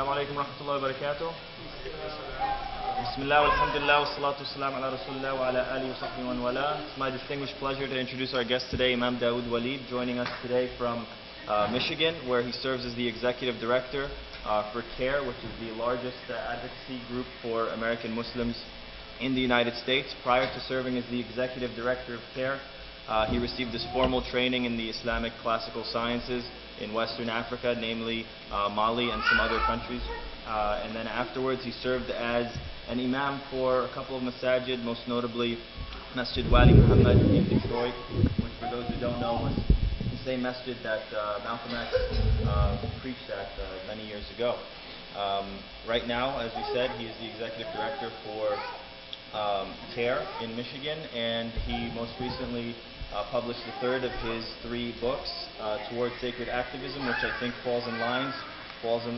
Assalamu alaikum wa rahmatullahi wa barakatuh. Bismillah, alhamdulillah, wa salatu wassalam ala rasulullah wa ala alihi wa sahbihi wa wala. It's my distinguished pleasure to introduce our guest today, Imam Dawud Walid, joining us today from Michigan, where he serves as the executive director for CARE, which is the largest advocacy group for American Muslims in the United States. Prior to serving as the executive director of CARE, he received his formal training in the Islamic classical sciences in Western Africa, namely Mali and some other countries. And then afterwards he served as an imam for a couple of masajid, most notably Masjid Walid in Detroit, which for those who don't know was the same masjid that Malcolm X preached at many years ago. Right now, as we said, he is the executive director for CARE in Michigan, and he most recently published the third of his 3 books, Towards Sacred Activism, which I think falls in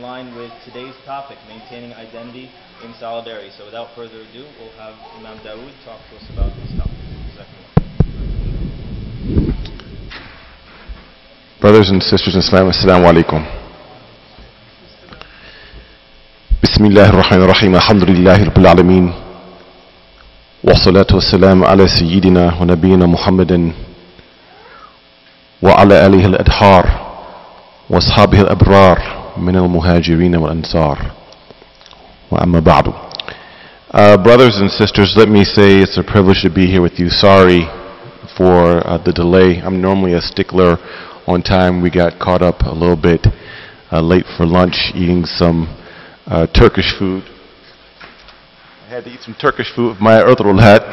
line with today's topic, maintaining identity in solidarity. So without further ado, we'll have Imam Dawud talk to us about this topic. Brothers and sisters in Islam, Assalamu alaikum. Bismillah ar-Rahman ar-Rahim, alhamdulillahi rabbil alameen. والصلاة والسلام على سيدنا ونبينا محمد وعلى آله الأدهار وأصحابه الأبرار من المهاجرين والأنصار وأما بعد. Brothers and sisters, let me say it's a privilege to be here with you. Sorry for the delay. I'm normally a stickler on time. We got caught up a little bit late for lunch, eating some Turkish food. I had to eat some Turkish food with my Ertugrul hat.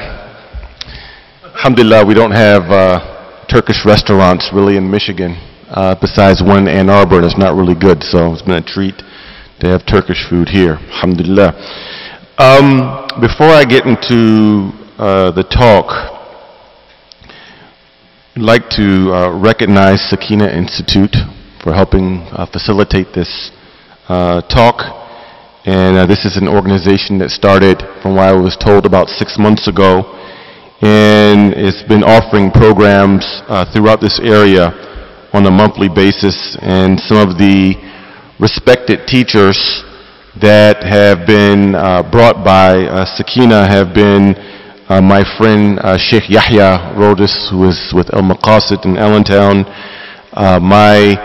Alhamdulillah, we don't have Turkish restaurants really in Michigan, besides one in Ann Arbor, and it's not really good, so it's been a treat to have Turkish food here. Alhamdulillah. Before I get into the talk, I'd like to recognize Sakina Institute for helping facilitate this talk. And this is an organization that started, from what I was told, about 6 months ago, and it's been offering programs throughout this area on a monthly basis. And some of the respected teachers that have been brought by Sakina have been my friend Sheikh Yahya Rodis, who is with El Maqasid in Allentown, my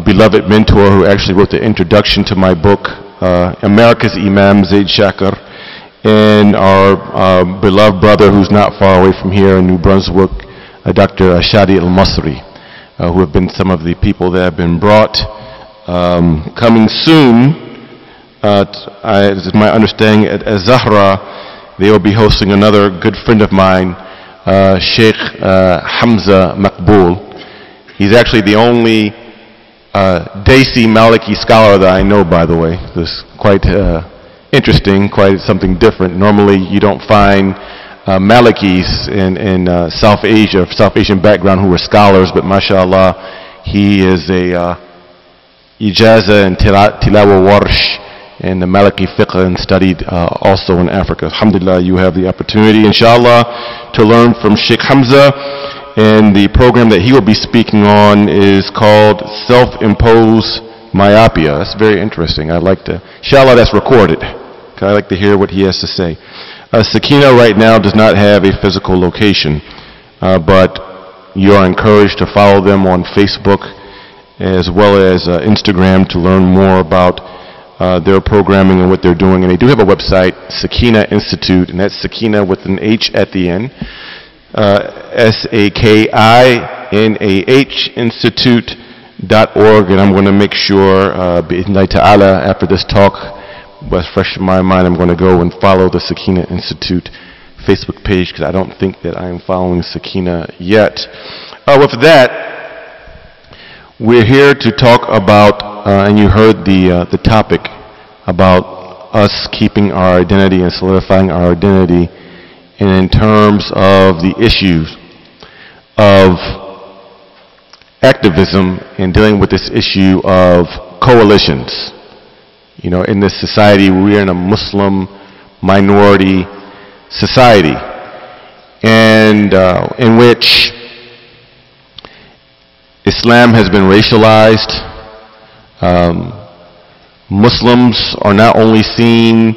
beloved mentor who actually wrote the introduction to my book, America's Imam, Zaid Shakir, and our beloved brother who's not far away from here in New Brunswick, Dr. Shadi Al-Masri, who have been some of the people that have been brought. Coming soon, as my understanding, at Zahra, they will be hosting another good friend of mine, Sheikh Hamza Maqbool. He's actually the only Desi Maliki scholar that I know, by the way. This is quite interesting, quite something different. Normally you don't find Malikis in South Asia, South Asian background, who are scholars, but mashallah, he is a Ijaza and Tilawa Warsh in the Maliki fiqh, and studied also in Africa. Alhamdulillah, you have the opportunity, inshallah, to learn from Sheikh Hamza. And the program that he will be speaking on is called Self-Imposed Myopia. That's very interesting. I'd like to, inshallah, that's recorded. I'd like to hear what he has to say. Sakina right now does not have a physical location, but you are encouraged to follow them on Facebook as well as Instagram to learn more about their programming and what they're doing. And they do have a website, Sakina Institute, and that's Sakina with an H at the end. SAKINAH Institute.org, and I'm going to make sure, bi'idhnillahi ta'ala, after this talk, what's fresh in my mind, I'm going to go and follow the Sakina Institute Facebook page, because I don't think that I am following Sakina yet. With that, we're here to talk about, and you heard the topic, about us keeping our identity and solidifying our identity, and in terms of the issues of activism and dealing with this issue of coalitions. You know, in this society, we're in a Muslim minority society, and in which Islam has been racialized. Muslims are not only seen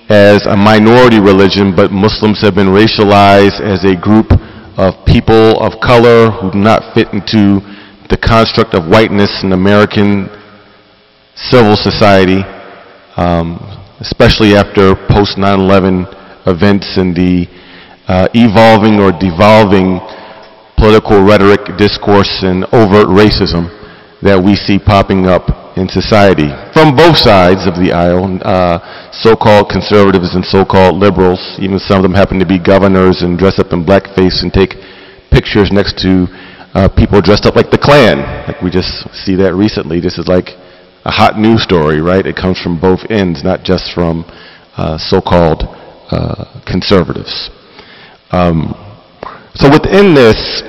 as a minority religion, but Muslims have been racialized as a group of people of color who do not fit into the construct of whiteness in American civil society, especially after post 9/11 events and the evolving or devolving political rhetoric, discourse, and overt racism that we see popping up in society from both sides of the aisle, so-called conservatives and so-called liberals. Even some of them happen to be governors and dress up in blackface and take pictures next to people dressed up like the Klan. Like we just see that recently. This is like a hot news story, right? It comes from both ends, not just from so-called conservatives. So within this,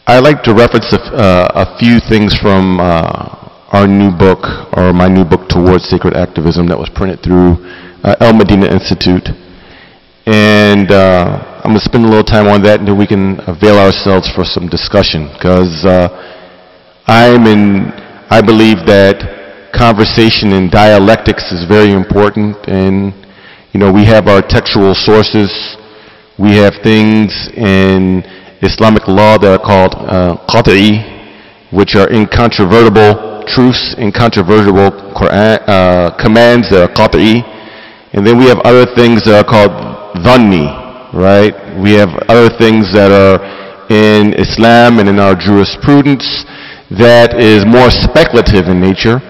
I like to reference a few things from our new book, or my new book, Towards Sacred Activism, that was printed through El Medina Institute. And I'm going to spend a little time on that, and then we can avail ourselves for some discussion, because I believe that conversation and dialectics is very important. And you know, we have our textual sources. We have things in Islamic law that are called qat'i, which are incontrovertible truths, incontrovertible commands that are qat'i. And then we have other things that are called dhanni, right? We have other things that are in Islam and in our jurisprudence that is more speculative in nature.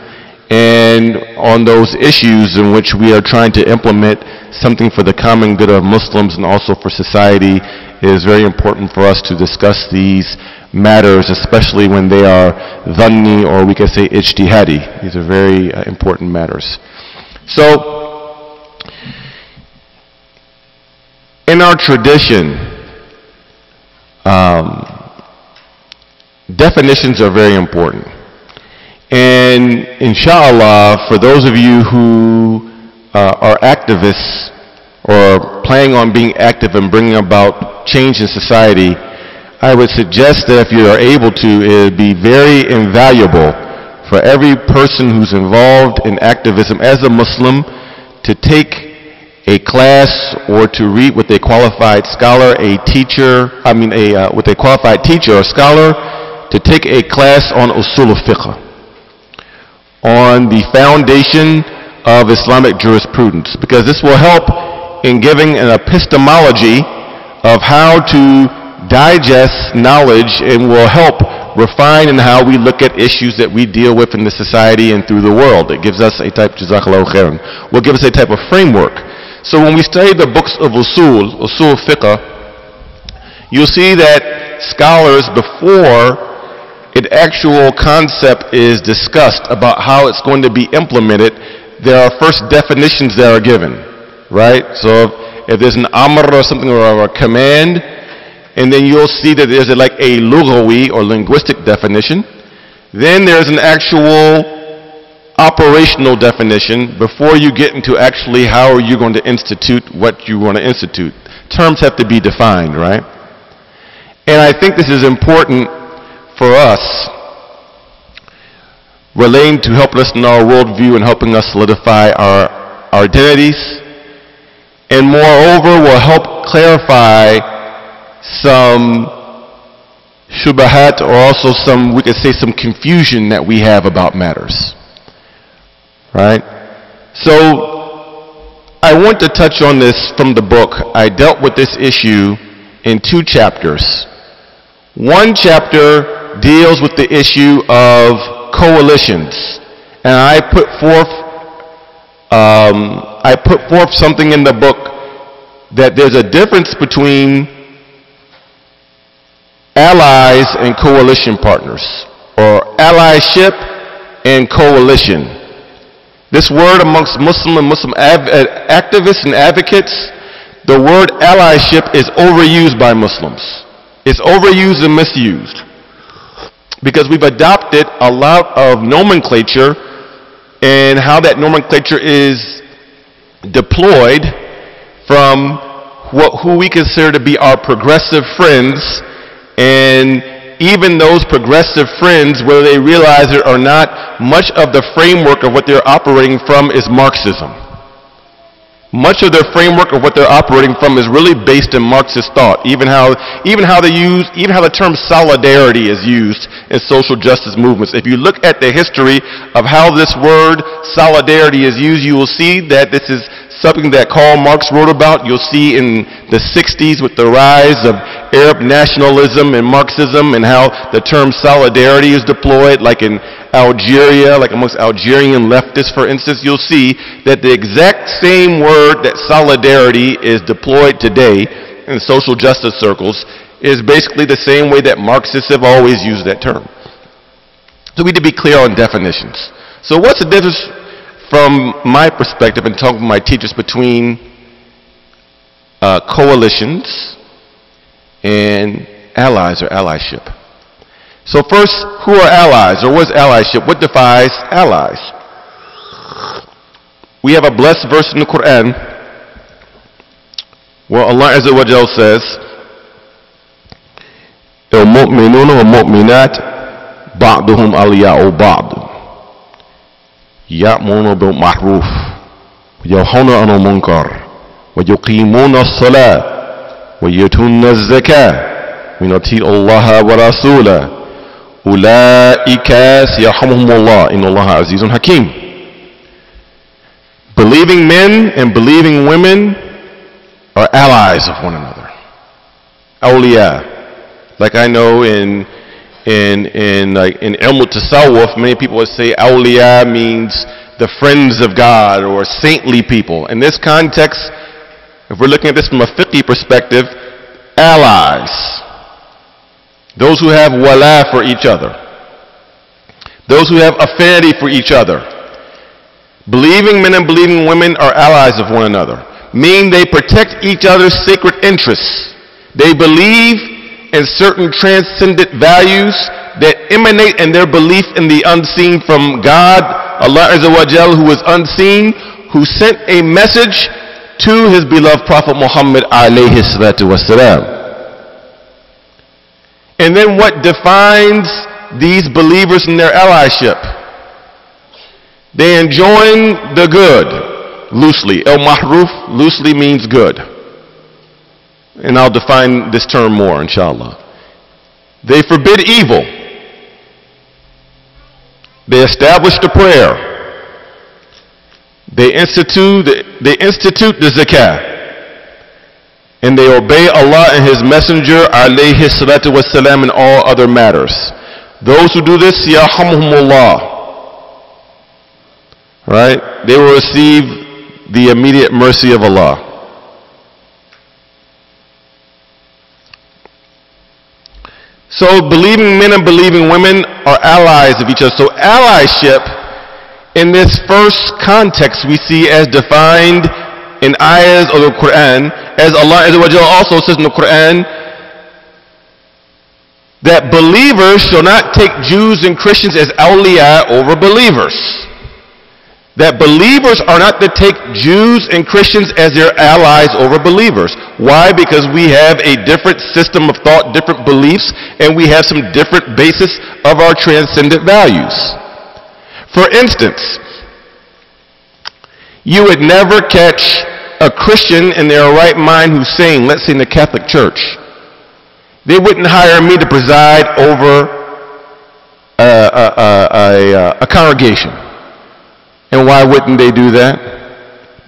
And on those issues in which we are trying to implement something for the common good of Muslims and also for society, it is very important for us to discuss these matters, especially when they are dhanni, or we could say ijtihadi. These are very important matters. So, in our tradition, definitions are very important. And inshallah, for those of you who are activists or planning on being active and bringing about change in society, I would suggest that if you are able to, it would be very invaluable for every person who's involved in activism as a Muslim to take a class or to read with a qualified scholar, with a qualified teacher or scholar, to take a class on usul al-fiqh, on the foundation of Islamic jurisprudence, because this will help in giving an epistemology of how to digest knowledge and will help refine in how we look at issues that we deal with in the society and through the world. It gives us a type, jazakallahu khairan, will give us a type of framework. So when we study the books of usul fiqh, you'll see that scholars, before an actual concept is discussed about how it's going to be implemented, there are first definitions that are given, right? So if there's an amr or something, or a command, and then you'll see that there's like a lughawi or linguistic definition. Then there's an actual operational definition before you get into actually how are you going to institute what you want to institute. Terms have to be defined, right? And I think this is important for us, relating to helping us in our worldview and helping us solidify our identities, and moreover will help clarify some shubahat, or also some, we could say, some confusion that we have about matters, right? So I want to touch on this from the book. I dealt with this issue in 2 chapters. One chapter deals with the issue of coalitions, and I put forth something in the book that there's a difference between allies and coalition partners, or allyship and coalition. This word amongst Muslim and Muslim activists and advocates, the word allyship is overused by Muslims. It's overused and misused, because we've adopted a lot of nomenclature, and how that nomenclature is deployed from who we consider to be our progressive friends, and even those progressive friends, whether they realize it or not, much of the framework of what they're operating from is Marxism. Much of their framework of what they're operating from is really based in Marxist thought. Even how the term solidarity is used in social justice movements. If you look at the history of how this word solidarity is used, you will see that this is something that Karl Marx wrote about. You'll see in the 60s with the rise of Arab nationalism and Marxism, and how the term solidarity is deployed, like in Algeria, like amongst Algerian leftists, for instance. You'll see that the exact same word that solidarity is deployed today in social justice circles is basically the same way that Marxists have always used that term. So we need to be clear on definitions. So what's the difference from my perspective and talking to my teachers between coalitions and allies or allyship? So first, who are allies, or what is allyship? What defines allies? We have a blessed verse in the Quran where Allah Azza wa Jal says, الْمُؤْمِنُونَ وَالْمُؤْمِنَاتِ بَعْضُهُمْ أَوْلِيَاءُ بَعْضٍ يأمرون بالمعروف وينهون عن المنكر ويقيمون الصلاة ويؤتون الزكاة ويطيعون الله ورسوله أولئك سيرحمهم الله إن الله عزيز حكيم. Believing men and believing women are allies of one another. Awliya. Like I know in Ilm Tasawwuf, many people would say awliya means the friends of God or saintly people. In this context, if we're looking at this from a fiqh perspective, allies, those who have wala for each other, those who have affinity for each other. Believing men and believing women are allies of one another, meaning they protect each other's sacred interests. They believe in certain transcendent values that emanate in their belief in the unseen from God, Allah Azza wa Jal, who is unseen, who sent a message to his beloved Prophet Muhammad alayhi salatu wasalam. And then what defines these believers in their allyship? They enjoin the good, loosely. El-Mahruf loosely means good. And I'll define this term more, inshallah. They forbid evil. They establish the prayer. They institute the zakah. And they obey Allah and His Messenger alayhi salatu wasalam in all other matters. Those who do this, yarhamhumullah, right? They will receive the immediate mercy of Allah. So believing men and believing women are allies of each other. So allyship in this first context we see as defined in ayahs of the Quran, as Allah Azza wa Jalla also says in the Quran, that believers shall not take Jews and Christians as awliya over believers. That believers are not to take Jews and Christians as their allies over believers. Why? Because we have a different system of thought, different beliefs, and we have some different basis of our transcendent values. For instance, you would never catch a Christian in their right mind who's saying, let's say in the Catholic Church, they wouldn't hire me to preside over a congregation. And why wouldn't they do that?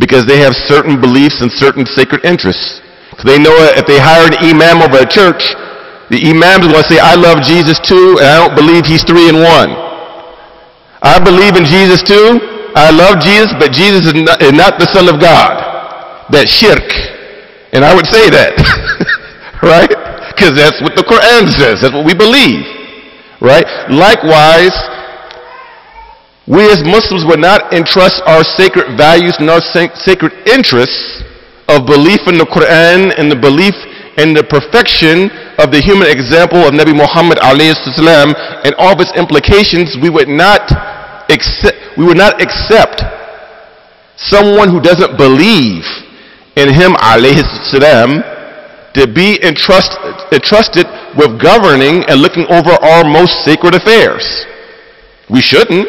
Because they have certain beliefs and certain sacred interests. They know if they hire an imam over a church, the imam is going to say, I love Jesus too, and I don't believe he's 3 in 1. I believe in Jesus too, I love Jesus, but Jesus is not the Son of God. That's shirk. And I would say that, right? Because that's what the Quran says. That's what we believe, right? Likewise, we as Muslims would not entrust our sacred values and our sacred interests of belief in the Quran and the belief in the perfection of the human example of Nabi Muhammad alayhi salam and all of its implications. We would not accept someone who doesn't believe in him alayhi salam to be entrusted with governing and looking over our most sacred affairs. We shouldn't.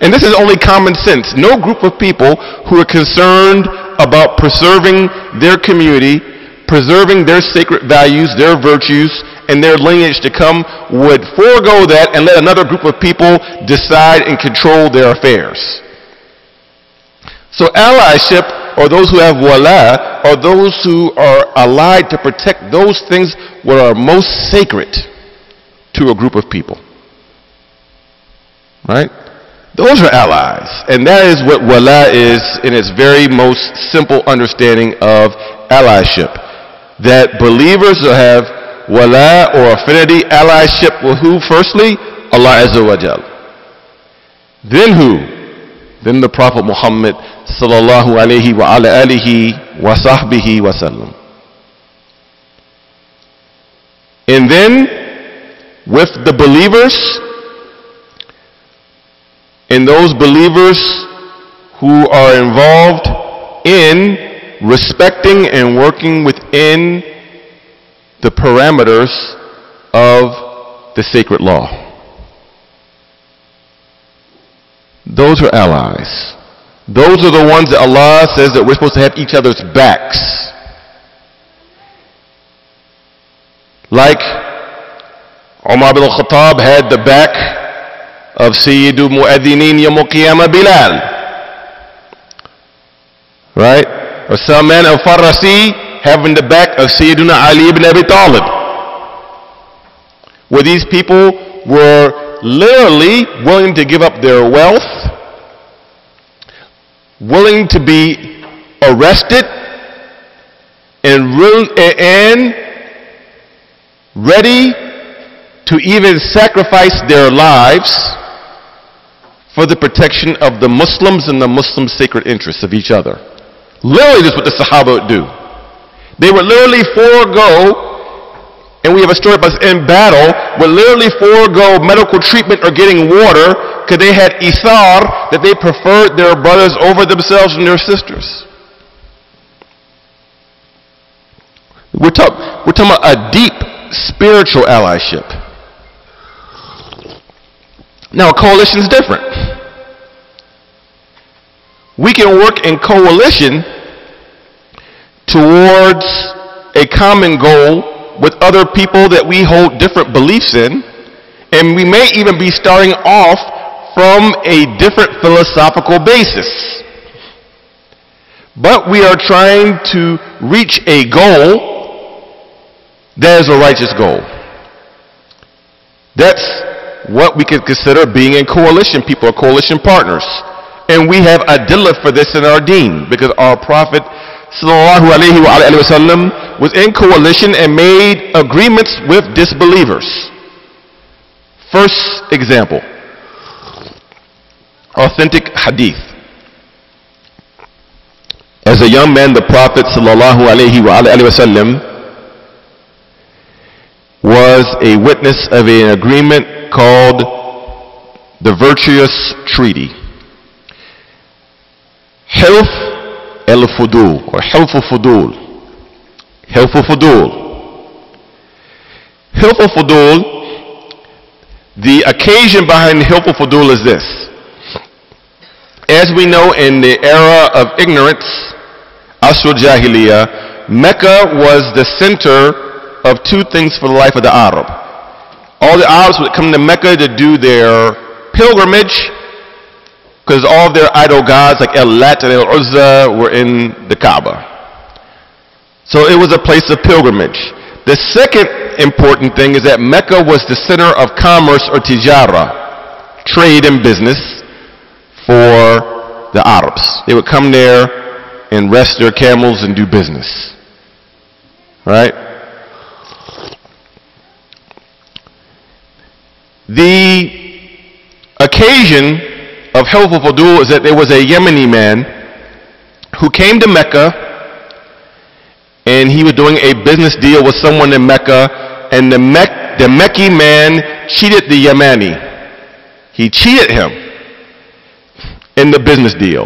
And this is only common sense. No group of people who are concerned about preserving their community, preserving their sacred values, their virtues, and their lineage to come would forego that and let another group of people decide and control their affairs. So allyship, or those who have wala, are those who are allied to protect those things that are most sacred to a group of people. Right? Those are allies. And that is what wala is in its very most simple understanding of allyship. That believers will have wala or affinity, allyship with who firstly? Allah Azza wa Jal. Then who? Then the Prophet Muhammad sallallahu alayhi wa ala alihi wa sahbihi wa sallam. And then with the believers, and those believers who are involved in respecting and working within the parameters of the sacred law. Those are allies. Those are the ones that Allah says that we're supposed to have each other's backs. Like Umar bin Khattab had the back of Sayyidu Mu'adhineen Yawm al-Qiyamah Bilal. Right? Or Salman al-Farasi having the back of Sayyiduna Ali ibn Abi Talib. Where these people were literally willing to give up their wealth, willing to be arrested, and ready to even sacrifice their lives for the protection of the Muslims and the Muslim sacred interests of each other. Literally, this is what the Sahaba would do. They would literally forego, and we have a story about this in battle, would literally forego medical treatment or getting water because they had ithar, that they preferred their brothers over themselves and their sisters. We're talking about a deep spiritual allyship. Now, a coalition is different. We can work in coalition towards a common goal with other people that we hold different beliefs in, and we may even be starting off from a different philosophical basis. But we are trying to reach a goal that is a righteous goal. That's what we could consider being in coalition. People are coalition partners. And we have adillah for this in our deen, because our Prophet sallallahu alayhi wa sallam was in coalition and made agreements with disbelievers. First example, authentic hadith. As a young man, the Prophet sallallahu alayhi wa sallam was a witness of an agreement called the Virtuous Treaty. Hilf al-Fudul, or Hilf al-Fudul. Hilf al-Fudul. Hilf al-Fudul, the occasion behind Hilf al-Fudul is this. As we know, in the era of ignorance, Asr Jahiliyyah, Mecca was the center of two things for the life of the Arab. All the Arabs would come to Mecca to do their pilgrimage, because all of their idol gods like El-Lat and El-Uzza were in the Kaaba. So it was a place of pilgrimage. The second important thing is that Mecca was the center of commerce, or tijara, trade and business, for the Arabs. They would come there and rest their camels and do business. Right? The occasion of Hilf al-Fudul is that there was a Yemeni man who came to Mecca, and he was doing a business deal with someone in Mecca, and the Meccan man cheated the Yemeni. He cheated him in the business deal.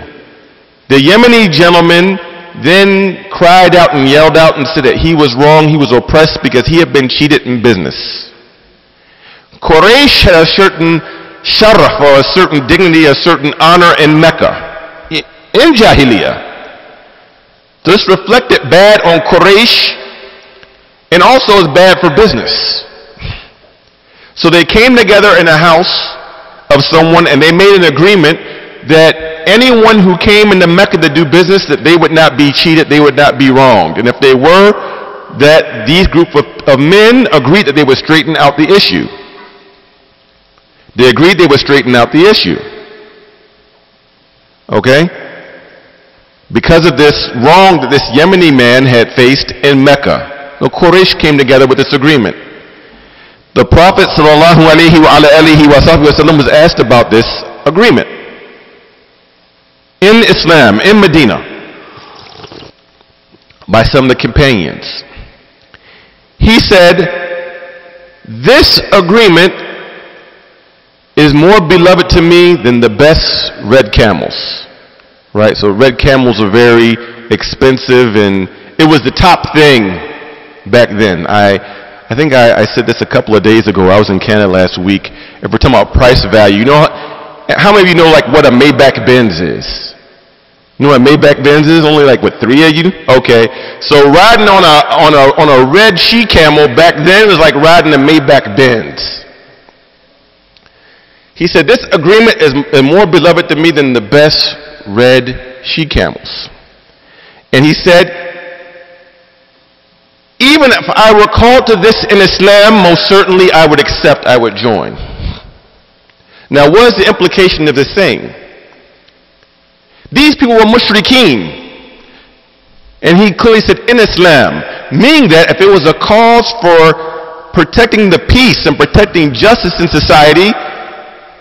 The Yemeni gentleman then cried out and yelled out and said that he was wrong, he was oppressed because he had been cheated in business. Quraysh had a certain sharaf, or a certain dignity, a certain honor in Mecca, in Jahiliyyah. This reflected bad on Quraysh and also is bad for business. So they came together in a house of someone and they made an agreement that anyone who came into Mecca to do business, that they would not be cheated, they would not be wronged. And if they were, that these group of men agreed that they would straighten out the issue. They agreed they would straighten out the issue. Okay? Because of this wrong that this Yemeni man had faced in Mecca. The Quraysh came together with this agreement. The Prophet ﷺ was asked about this agreement in Islam, in Medina, by some of the companions. He said, this agreement is more beloved to me than the best red camels. Right? So red camels are very expensive, and it was the top thing back then. I think I said this a couple of days ago. I was in Canada last week, and we're talking about price value. You know how many of you know like what a Maybach Benz is? You know what a Maybach Benz is? Only like what, 3 of you? Okay. So riding on a red she camel back then was like riding a Maybach Benz. He said, this agreement is more beloved to me than the best red she camels. And he said, even if I were called to this in Islam, most certainly I would accept, I would join. Now, what is the implication of this saying? These people were mushrikeen. And he clearly said, in Islam, meaning that if it was a cause for protecting the peace and protecting justice in society,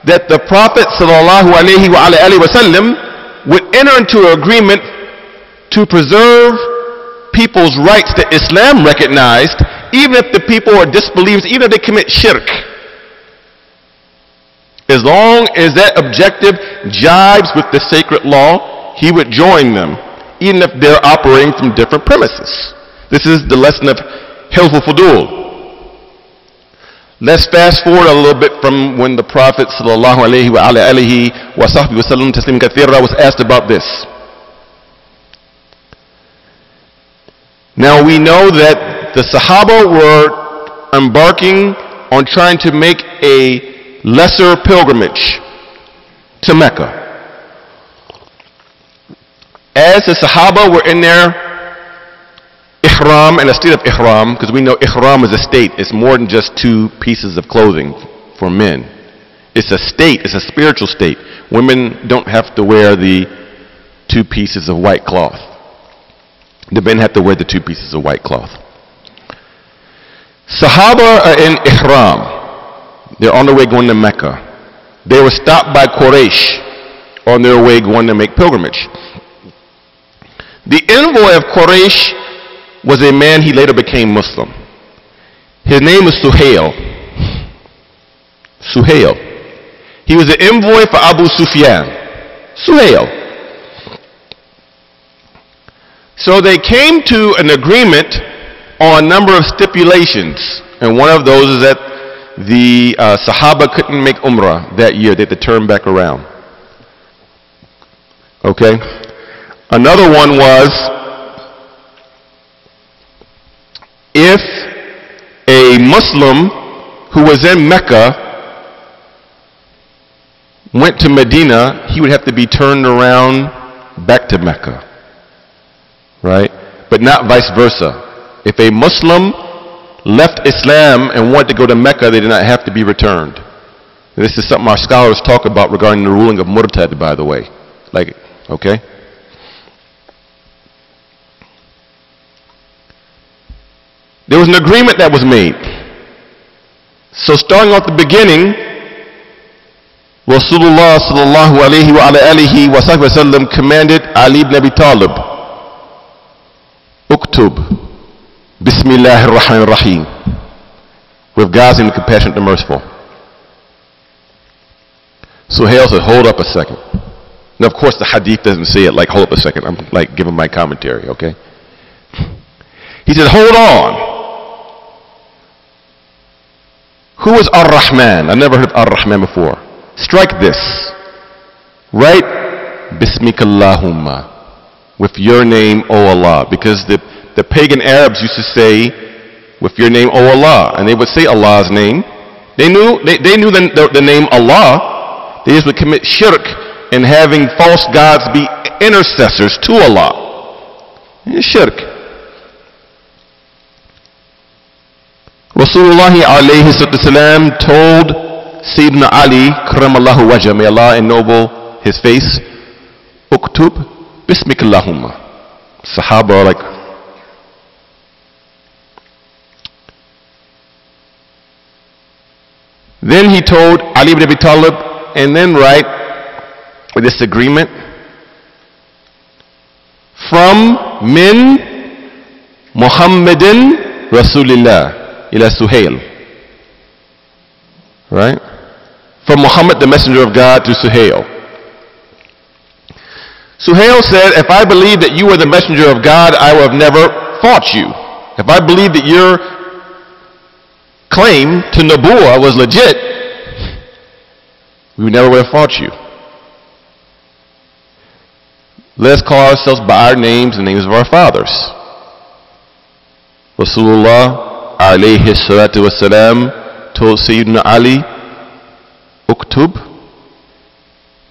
that the Prophet ﷺ would enter into an agreement to preserve people's rights that Islam recognized, even if the people are disbelievers, even if they commit shirk. As long as that objective jibes with the sacred law, he would join them, even if they're operating from different premises. This is the lesson of Hilful Fudul. Let's fast forward a little bit from when the Prophet ﷺ was asked about this. Now we know that the Sahaba were embarking on trying to make a lesser pilgrimage to Mecca. As the Sahaba were in their ihram, in a state of ihram, because we know ihram is a state, it's more than just 2 pieces of clothing for men. It's a state, it's a spiritual state. Women don't have to wear the 2 pieces of white cloth. The men have to wear the 2 pieces of white cloth. Sahaba are in ihram. They're on their way going to Mecca. They were stopped by Quraysh on their way going to make pilgrimage. The envoy of Quraysh was a man, he later became Muslim. His name is Suhail. Suhail. He was the envoy for Abu Sufyan. Suhail. So they came to an agreement on a number of stipulations. And one of those is that the Sahaba couldn't make Umrah that year. They had to turn back around. Okay? Another one was, if a Muslim who was in Mecca went to Medina, he would have to be turned around back to Mecca. Right? But not vice versa. If a Muslim left Islam and wanted to go to Mecca, they did not have to be returned. And this is something our scholars talk about regarding the ruling of Murtad, by the way. Like, okay? There was an agreement that was made. So starting off the beginning, Rasulullah sallallahu alayhi wa sallam commanded Ali ibn Abi Talib, Uktub, Bismillahir Rahmanir Rahim, with God's name, the compassionate and merciful. Suhail said, hold up a second. Now, of course, the hadith doesn't say it like, hold up a second. I'm like giving my commentary, okay? He said, hold on. Who is Ar-Rahman? I never heard of Ar-Rahman before. Strike this. Write Bismikallahumma, with your name, O Allah. Because the pagan Arabs used to say, with your name, O Allah. And they would say Allah's name. They knew the name Allah. They just would commit shirk in having false gods be intercessors to Allah. Shirk. Rasulullah alayhi salam told Sayyidina Ali, Karamallahu wajah, may Allah ennoble his face, Uktub Bismikallahumma. Sahaba are like, then he told Ali ibn Abi Talib, and then write this agreement from min Muhammadin Rasulillah ila Suhail. Right? From Muhammad, the messenger of God, to Suhail. Suhail said, if I believe that you are the messenger of God, I would have never fought you. If I believe that your claim to Nubuwwah was legit, we never would have fought you. Let us call ourselves by our names and the names of our fathers. Rasulullah alayhi salatu wasalam told Sayyidina Ali, Uktub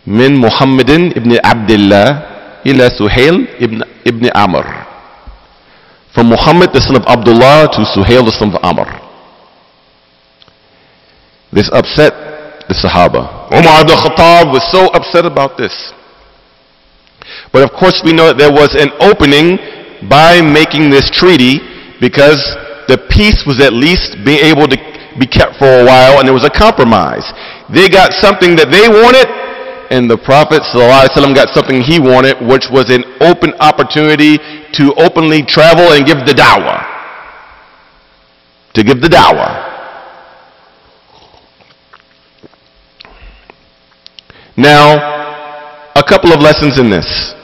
min Muhammadin ibn Abdullah ila Suhail ibn Amr. From Muhammad the son of Abdullah to Suhail the son of Amr. This upset the Sahaba. Umar ibn Khattab was so upset about this. But of course we know that there was an opening by making this treaty, because the peace was at least being able to be kept for a while, and there was a compromise. They got something that they wanted, and the Prophet ﷺ got something he wanted, which was an open opportunity to openly travel and give the da'wah. To give the da'wah. Now, a couple of lessons in this.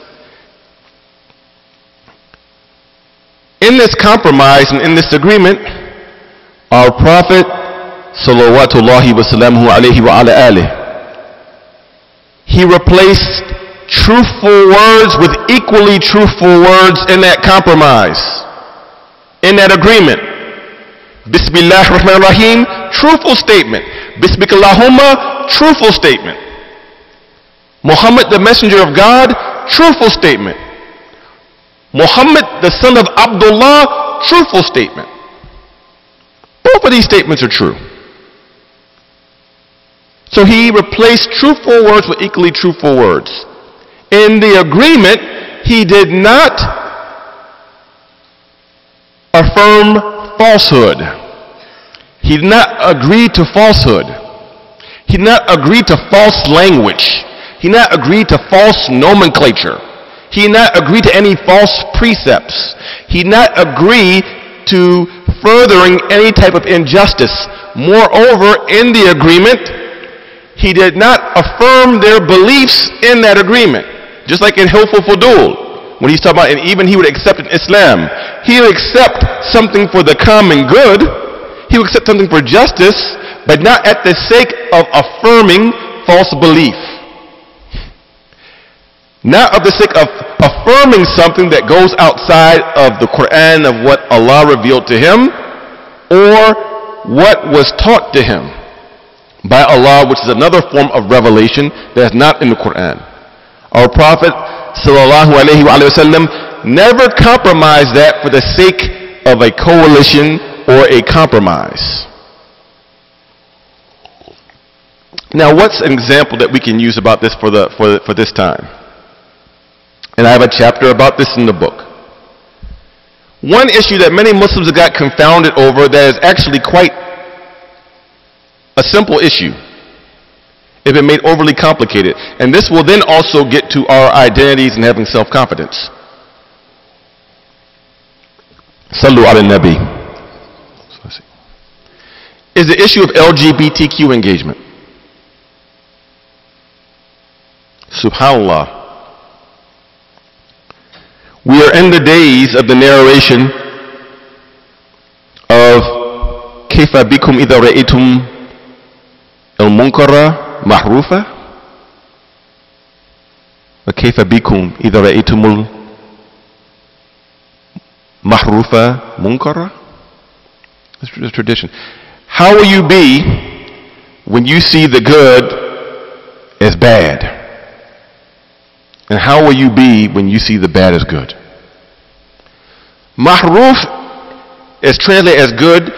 In this compromise and in this agreement, our Prophet salawatullahi wasalamuhu alayhi wa ala alih, he replaced truthful words with equally truthful words in that compromise, in that agreement. Bismillah ar-Rahman ar-Rahim, truthful statement. Bismikallahumma, truthful statement. Muhammad, the messenger of God, truthful statement. Muhammad, the son of Abdullah, truthful statement. Both of these statements are true. So he replaced truthful words with equally truthful words. In the agreement, he did not affirm falsehood. He did not agree to falsehood. He did not agree to false language. He did not agree to false nomenclature. He did not agree to any false precepts. He did not agree to furthering any type of injustice. Moreover, in the agreement, he did not affirm their beliefs in that agreement. Just like in Hilful Fudul, when he's talking about, and even he would accept in Islam, he would accept something for the common good, he would accept something for justice, but not at the sake of affirming false belief. Not of the sake of affirming something that goes outside of the Quran, of what Allah revealed to him, or what was taught to him by Allah, which is another form of revelation that is not in the Quran. Our Prophet sallallahu alaihi wasallam never compromised that for the sake of a coalition or a compromise. Now, what's an example that we can use about this for this time? And I have a chapter about this in the book. One issue that many Muslims have got confounded over that is actually quite a simple issue if it made overly complicated. And this will then also get to our identities and having self-confidence. Sallu ala Nabi. Is the issue of LGBTQ engagement. Subhanallah. We are in the days of the narration وكيف بكم إذا رأيتم المنكر معروفة وكيف بكم إذا رأيتم المعروفة منكرة. This is tradition. How will you be when you see the good as bad? And how will you be when you see the bad as good? Mahruf is translated as good,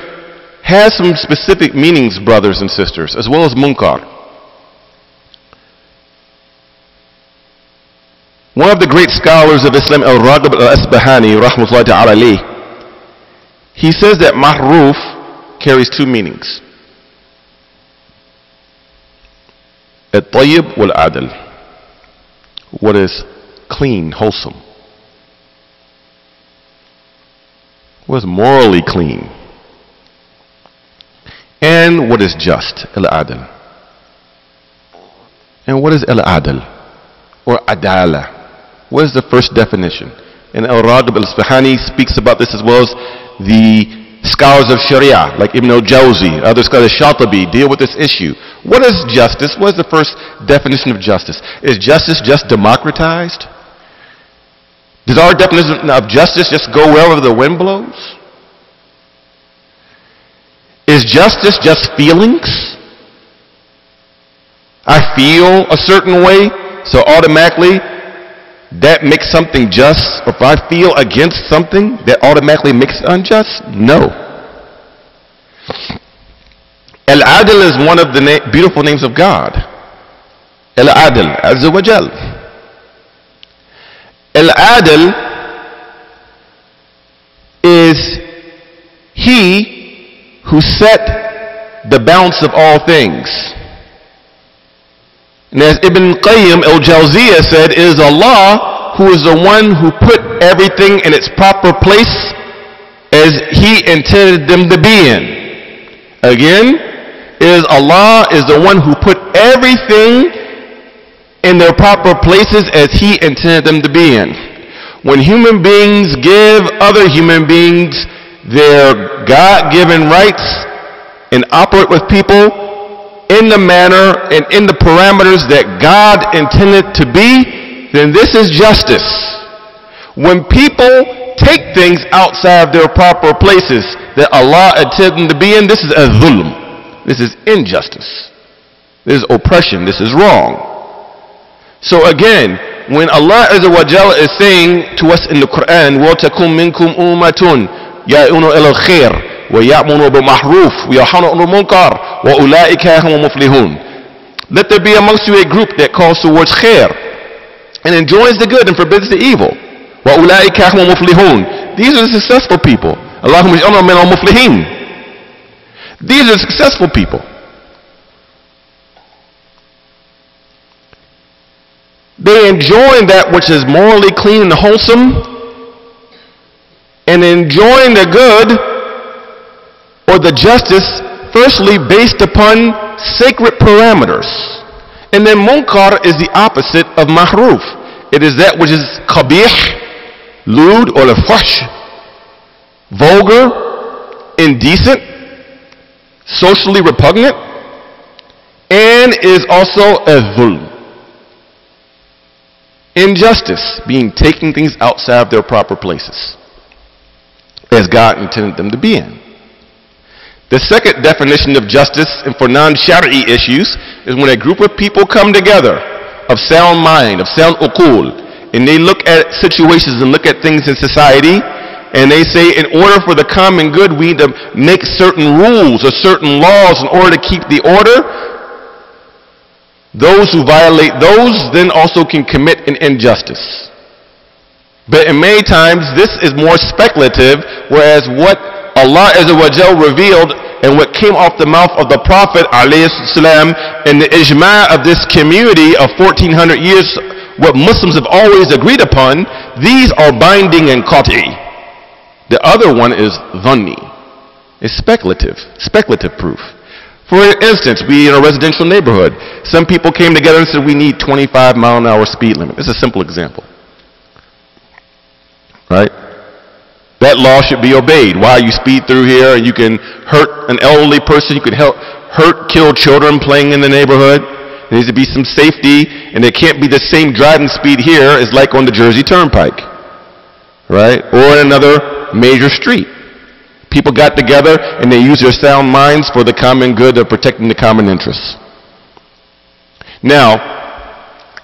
has some specific meanings, brothers and sisters, as well as munkar. One of the great scholars of Islam, Al-Ragib Al-Asbahani, rahmatullahi ta'ala alayh, he says that mahruf carries two meanings. At-tayyib wal-adl. What is clean, wholesome. What is morally clean. And what is just, al-adl. And what is al-adl or adala? What is the first definition? And Al-Ragib Al-Asbahani speaks about this as well as the scholars of Sharia, like Ibn al-Jawzi, other scholars, Shatabi, deal with this issue. What is justice? What is the first definition of justice? Is justice just democratized? Does our definition of justice just go wherever the wind blows? Is justice just feelings? I feel a certain way, so automatically that makes something just, or if I feel against something, that automatically makes it unjust? No. Al-Adl is one of the beautiful names of God. Al-Adl, Azza wa Jal. Al-Adl is He who set the balance of all things. And as Ibn Qayyim al-Jawziyah said, it is Allah who is the one who put everything in its proper place as He intended them to be in. Again, it is Allah is the one who put everything in their proper places as He intended them to be in. When human beings give other human beings their God-given rights and operate with people in the manner and in the parameters that God intended to be, then this is justice. When people take things outside of their proper places that Allah intended them to be in, this is a dhulm. This is injustice. This is oppression. This is wrong. So again, when Allah Azza wa Jalla is saying to us in the Quran, وَتَكُمْ مِنْكُمْ أُمَّةٌ يَأْتُونَ إِلَى الْخَيْرِ وَيَأْمُرُونَ بِالْمَعْرُوفِ وَيَنْهَوْنَ عَنِ الْمُنكَرِ وَأُولَٰئِكَ هُمُ الْمُفْلِحُونَ. Let there be amongst you a group that calls towards khair and enjoins the good and forbids the evil. وَأُولَٰئِكَ هُمُ الْمُفْلِحُونَ. These are the successful people. Allahumma ij'alna min al-muflihin. These are successful people. They enjoin that which is morally clean and wholesome, and enjoying the good or the justice firstly based upon sacred parameters. And then munkar is the opposite of mahruf. It is that which is qabih, lewd, or al-fuhsh, vulgar, indecent, socially repugnant, and is also a dhulm. Injustice, being taking things outside of their proper places, as God intended them to be in. The second definition of justice, and for non-shari'i issues, is when a group of people come together of sound mind, of sound uqul, and they look at situations and look at things in society, and they say in order for the common good we need to make certain rules or certain laws in order to keep the order. Those who violate those then also can commit an injustice. But in many times this is more speculative, whereas what Allah Azza wa Jal revealed and what came off the mouth of the Prophet ﷺ and the ijma' of this community of 1400 years, what Muslims have always agreed upon, these are binding and qat'i. The other one is dhanni. It's speculative proof. For instance, we in a residential neighborhood, some people came together and said we need 25-mile-an-hour speed limit. This is a simple example. Right? That law should be obeyed. Why you speed through here and you can hurt an elderly person, you can kill children playing in the neighborhood. There needs to be some safety, and there can't be the same driving speed here as like on the Jersey Turnpike, right? Or in another major street. People got together and they used their sound minds for the common good of protecting the common interests. Now,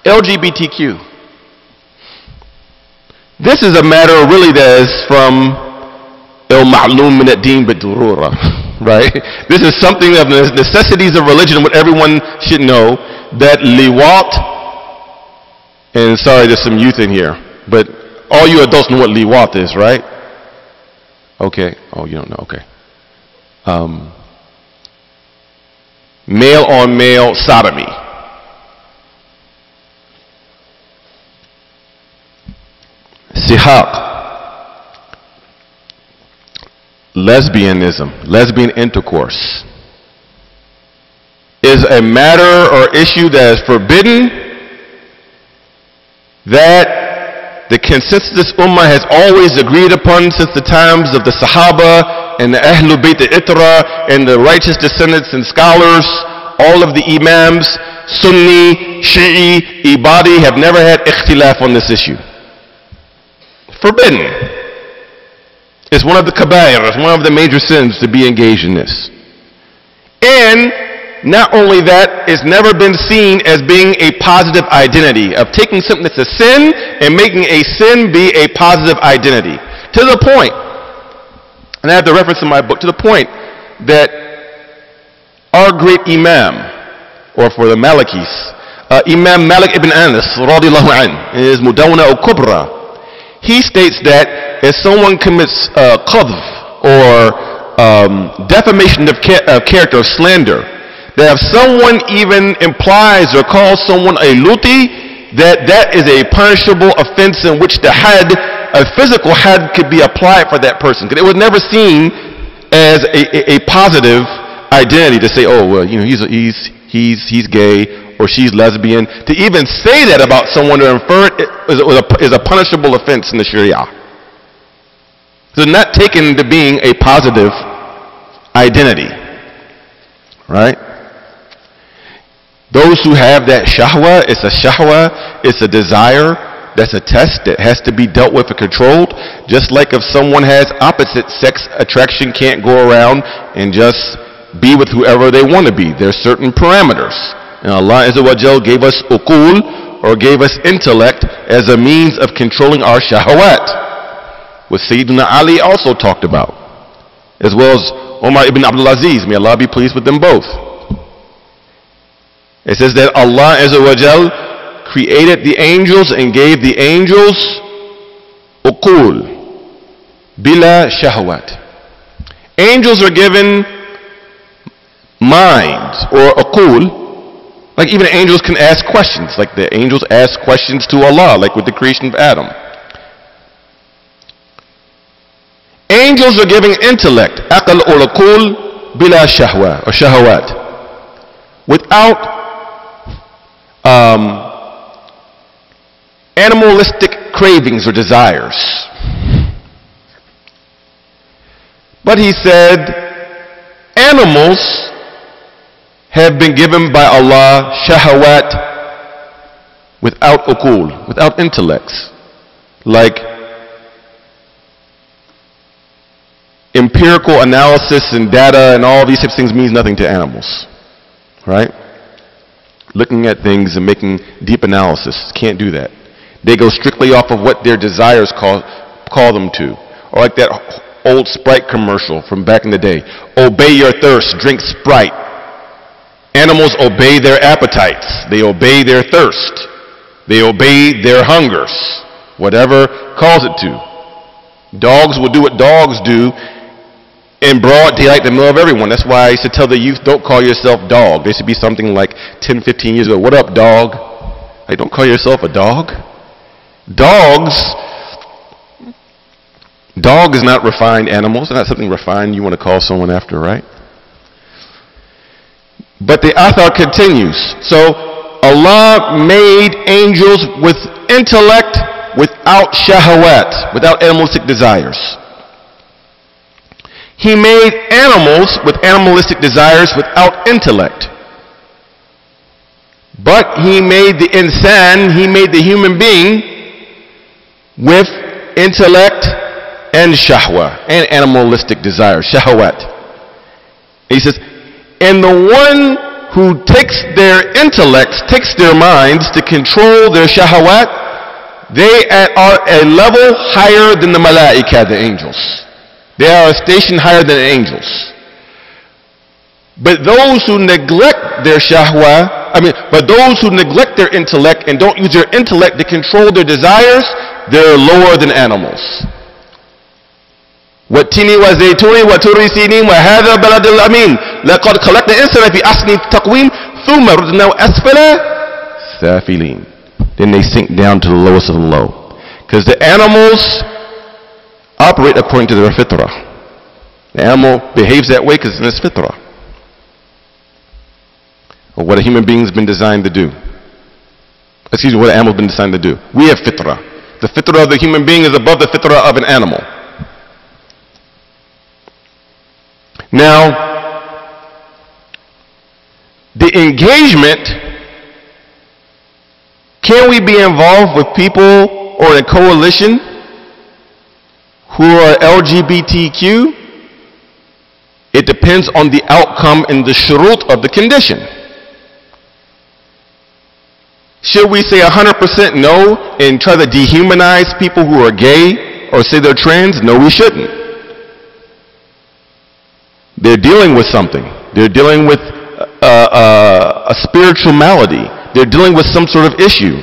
LGBTQ. This is a matter really that is from al-ma'lum min ad-din bid-durura, right? This is something of the necessities of religion, what everyone should know, that liwat, and sorry there's some youth in here, but all you adults know what liwat is, right? Okay. Oh, you don't know. Okay. Male on male sodomy. Sihaq. Lesbianism, lesbian intercourse, is a matter or issue that is forbidden, that the consensus ummah has always agreed upon since the times of the Sahaba and the Ahlul Bayt al-Itra and the righteous descendants and scholars. All of the Imams, Sunni, Shi'i, Ibadi have never had ikhtilaf on this issue. Forbidden. It's one of the kabair, it's one of the major sins to be engaged in this. And not only that, it's never been seen as being a positive identity, of taking something that's a sin and making a sin be a positive identity. To the point, and I have the reference in my book, to the point that our great Imam, or for the Malikis, Imam Malik ibn Anas, radiallahu anhu, in his Mudawwana al-Kubra, he states that if someone commits qadhf, or defamation of character, of slander, that if someone even implies or calls someone a luti, that is a punishable offense in which the had, a physical had, could be applied for that person. Because it was never seen as a positive identity to say, oh, well, you know, he's gay, or she's lesbian. To even say that about someone, or infer it, is a punishable offense in the Sharia. So not taken to being a positive identity, right? Those who have that shahwa, it's a desire, that's a test that has to be dealt with and controlled. Just like if someone has opposite sex attraction, can't go around and just be with whoever they want to be. There's certain parameters. And Allah Azza wa Jal gave us uqul, or gave us intellect, as a means of controlling our shahawat, which Sayyidina Ali also talked about, as well as Umar ibn Abdul Aziz, may Allah be pleased with them both. It says that Allah Azza wa Jal created the angels and gave the angels uqul, bila shahwat. Angels are given minds, or uqul. Like even angels can ask questions, like the angels ask questions to Allah, like with the creation of Adam. Angels are giving intellect, aql or uqul, bila shahwa, or shahawat, without animalistic cravings or desires. But he said, animals have been given by Allah shahawat without uqul, without intellects. Like empirical analysis and data and all these types of things means nothing to animals, right? Looking at things and making deep analysis, can't do that. They go strictly off of what their desires call them to. Or like that old Sprite commercial from back in the day. Obey your thirst, drink Sprite. Animals obey their appetites. They obey their thirst. They obey their hungers. Whatever calls it to. Dogs will do what dogs do in broad daylight in the middle of everyone. That's why I used to tell the youth, don't call yourself dog. There should be something like 10, 15 years ago. What up, dog? Like, don't call yourself a dog. Dog is not refined animals. It's not something refined you want to call someone after, right? But the athar continues. So Allah made angels with intellect, without shahawat, without animalistic desires. He made animals with animalistic desires without intellect. But he made the insan, he made the human being with intellect and shahwa, and animalistic desires, shahawat. He says, and the one who takes their intellects, takes their minds to control their shahawat, they are a level higher than the malaika, the angels. They are a station higher than the angels. But those who neglect their but those who neglect their intellect and don't use their intellect to control their desires, they're lower than animals. والتين والزيتون وطور سينين وهذا بلد الأمين لقد خلقنا الإنسان في أحسن تقويم ثم رددناه أسفل سافلين. Then they sink down to the lowest of the low. Because the animals operate according to their fitrah. The animal behaves that way because it's in its fitrah, or what a human being's been designed to do. Excuse me, what an animal's been designed to do. We have fitrah. The fitrah of the human being is above the fitrah of an animal. Now, the engagement, can we be involved with people or in a coalition who are LGBTQ? It depends on the outcome and the shurut of the condition. Should we say 100% no and try to dehumanize people who are gay or say they're trans? No, we shouldn't. They're dealing with something. They're dealing with a spiritual malady. They're dealing with some sort of issue.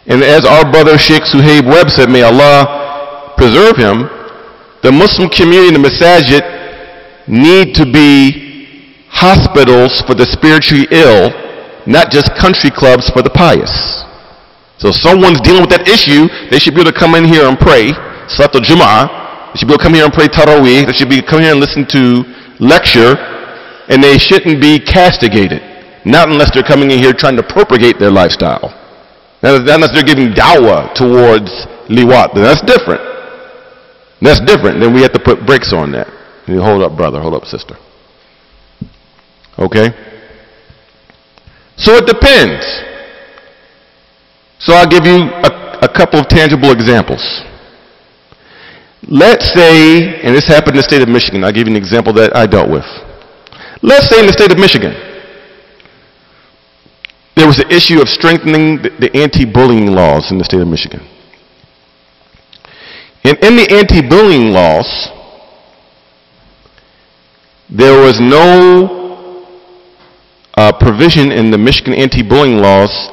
And as our brother Sheikh Suhaib Webb said, may Allah preserve him, the Muslim community in the masajid need to be hospitals for the spiritually ill, not just country clubs for the pious. So if someone's dealing with that issue, they should be able to come in here and pray Salat al-Jum'ah. They should be able to come here and pray Taraweeh. They should be come here and listen to lecture, and they shouldn't be castigated. Not unless they're coming in here trying to propagate their lifestyle. Not unless they're giving dawah towards liwat. That's different. That's different. Then we have to put brakes on that. Hold up, brother. Hold up, sister. Okay? So it depends. So I'll give you a couple of tangible examples. Let's say, and this happened in the state of Michigan. I'll give you an example that I dealt with. Let's say in the state of Michigan, there was the issue of strengthening the anti-bullying laws in the state of Michigan. And in the anti-bullying laws, there was no provision in the Michigan anti-bullying laws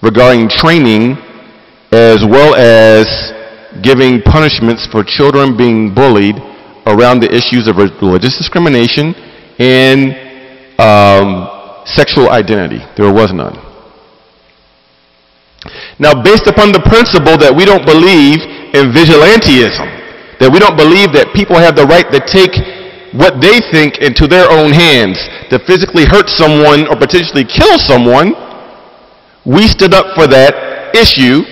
regarding training, as well as giving punishments for children being bullied around the issues of religious discrimination and sexual identity. There was none. Now, based upon the principle that we don't believe in vigilantism, that we don't believe that people have the right to take what they think into their own hands, to physically hurt someone or potentially kill someone, we stood up for that issue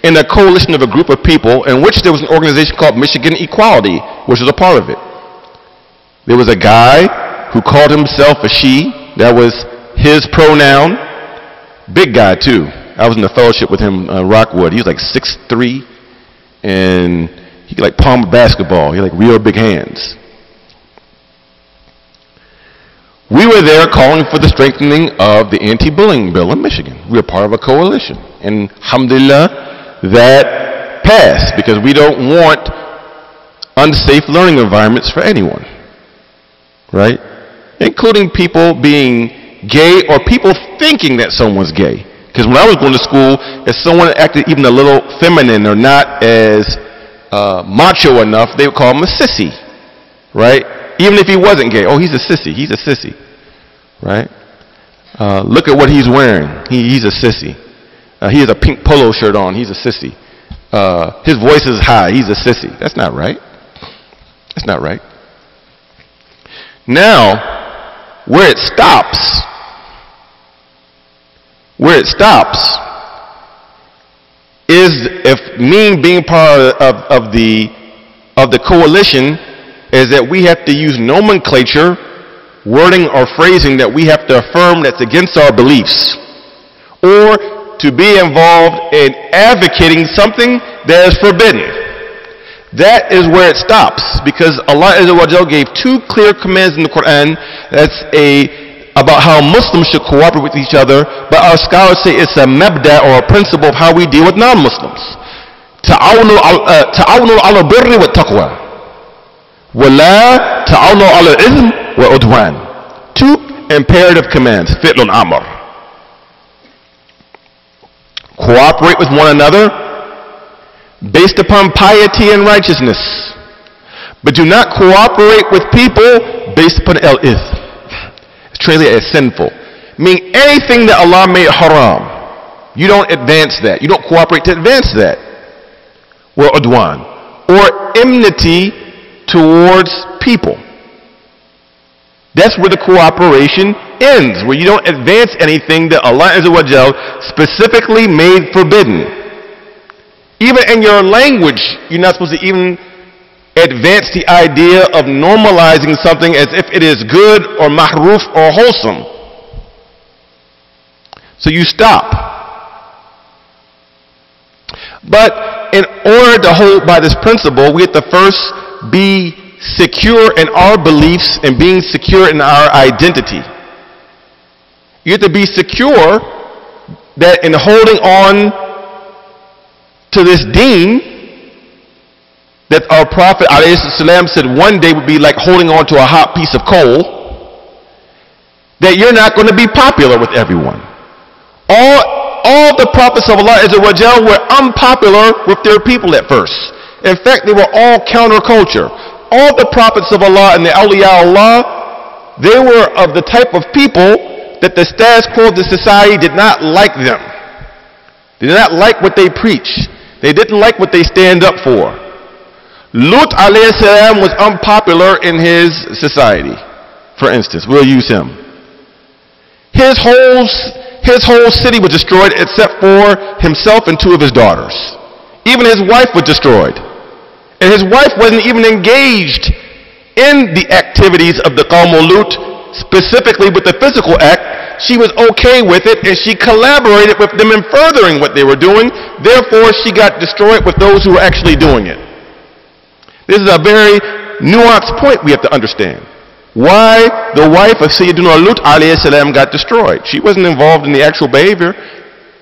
in a coalition of a group of people in which there was an organization called Michigan Equality, which was a part of it. There was a guy who called himself a she. That was his pronoun. Big guy too. I was in the fellowship with him, Rockwood. He was like 6'3", and he could like palm a basketball. He had like real big hands. We were there calling for the strengthening of the anti-bullying bill in Michigan. We were part of a coalition. And alhamdulillah, that passed, because we don't want unsafe learning environments for anyone. Right? Including people being gay or people thinking that someone's gay. Because when I was going to school, if someone acted even a little feminine or not as macho enough, they would call him a sissy. Right? Even if he wasn't gay. Oh, he's a sissy. He's a sissy. Right? Look at what he's wearing. He's a sissy. He has a pink polo shirt on. He's a sissy. His voice is high. He's a sissy. That's not right. That's not right. Now, where it stops is if me being part of the coalition is that we have to use nomenclature, wording or phrasing that we have to affirm that's against our beliefs, or to be involved in advocating something that is forbidden. That is where it stops, because Allah Azza wa Jal gave two clear commands in the Quran about how Muslims should cooperate with each other, but our scholars say it's a mabda or a principle of how we deal with non-Muslims. Ta'awunu ala birri wa taqwa, wa la ta'awunu ala ism wa udwan. Two imperative commands, fi'lun amr. Cooperate with one another based upon piety and righteousness, but do not cooperate with people based upon al-ithm. It's translated as sinful, meaning anything that Allah made haram, you don't advance that, you don't cooperate to advance that. Or udwan, or enmity towards people. That's where the cooperation ends, where you don't advance anything that Allah Azza wa Jal specifically made forbidden. Even in your language, you're not supposed to even advance the idea of normalizing something as if it is good or mahruf or wholesome. So you stop. But in order to hold by this principle, we have to first be secure in our beliefs and being secure in our identity. You have to be secure that in holding on to this deen, that our Prophet ﷺ said one day would be like holding on to a hot piece of coal, that you're not going to be popular with everyone. All the prophets of Allah Azza wa Jal were unpopular with their people at first. In fact, they were all counterculture. All the prophets of Allah and the awliya Allah, they were of the type of people that the status quo of the society did not like them. They did not like what they preach. They didn't like what they stand up for. Lut alayhi salam was unpopular in his society. For instance, we'll use him. His whole city was destroyed except for himself and two of his daughters. Even his wife was destroyed. And his wife wasn't even engaged in the activities of the Qawm Lut, specifically with the physical act. She was okay with it, and she collaborated with them in furthering what they were doing. Therefore, she got destroyed with those who were actually doing it. This is a very nuanced point we have to understand. Why the wife of Sayyidina Lut alayhi salam got destroyed. She wasn't involved in the actual behavior,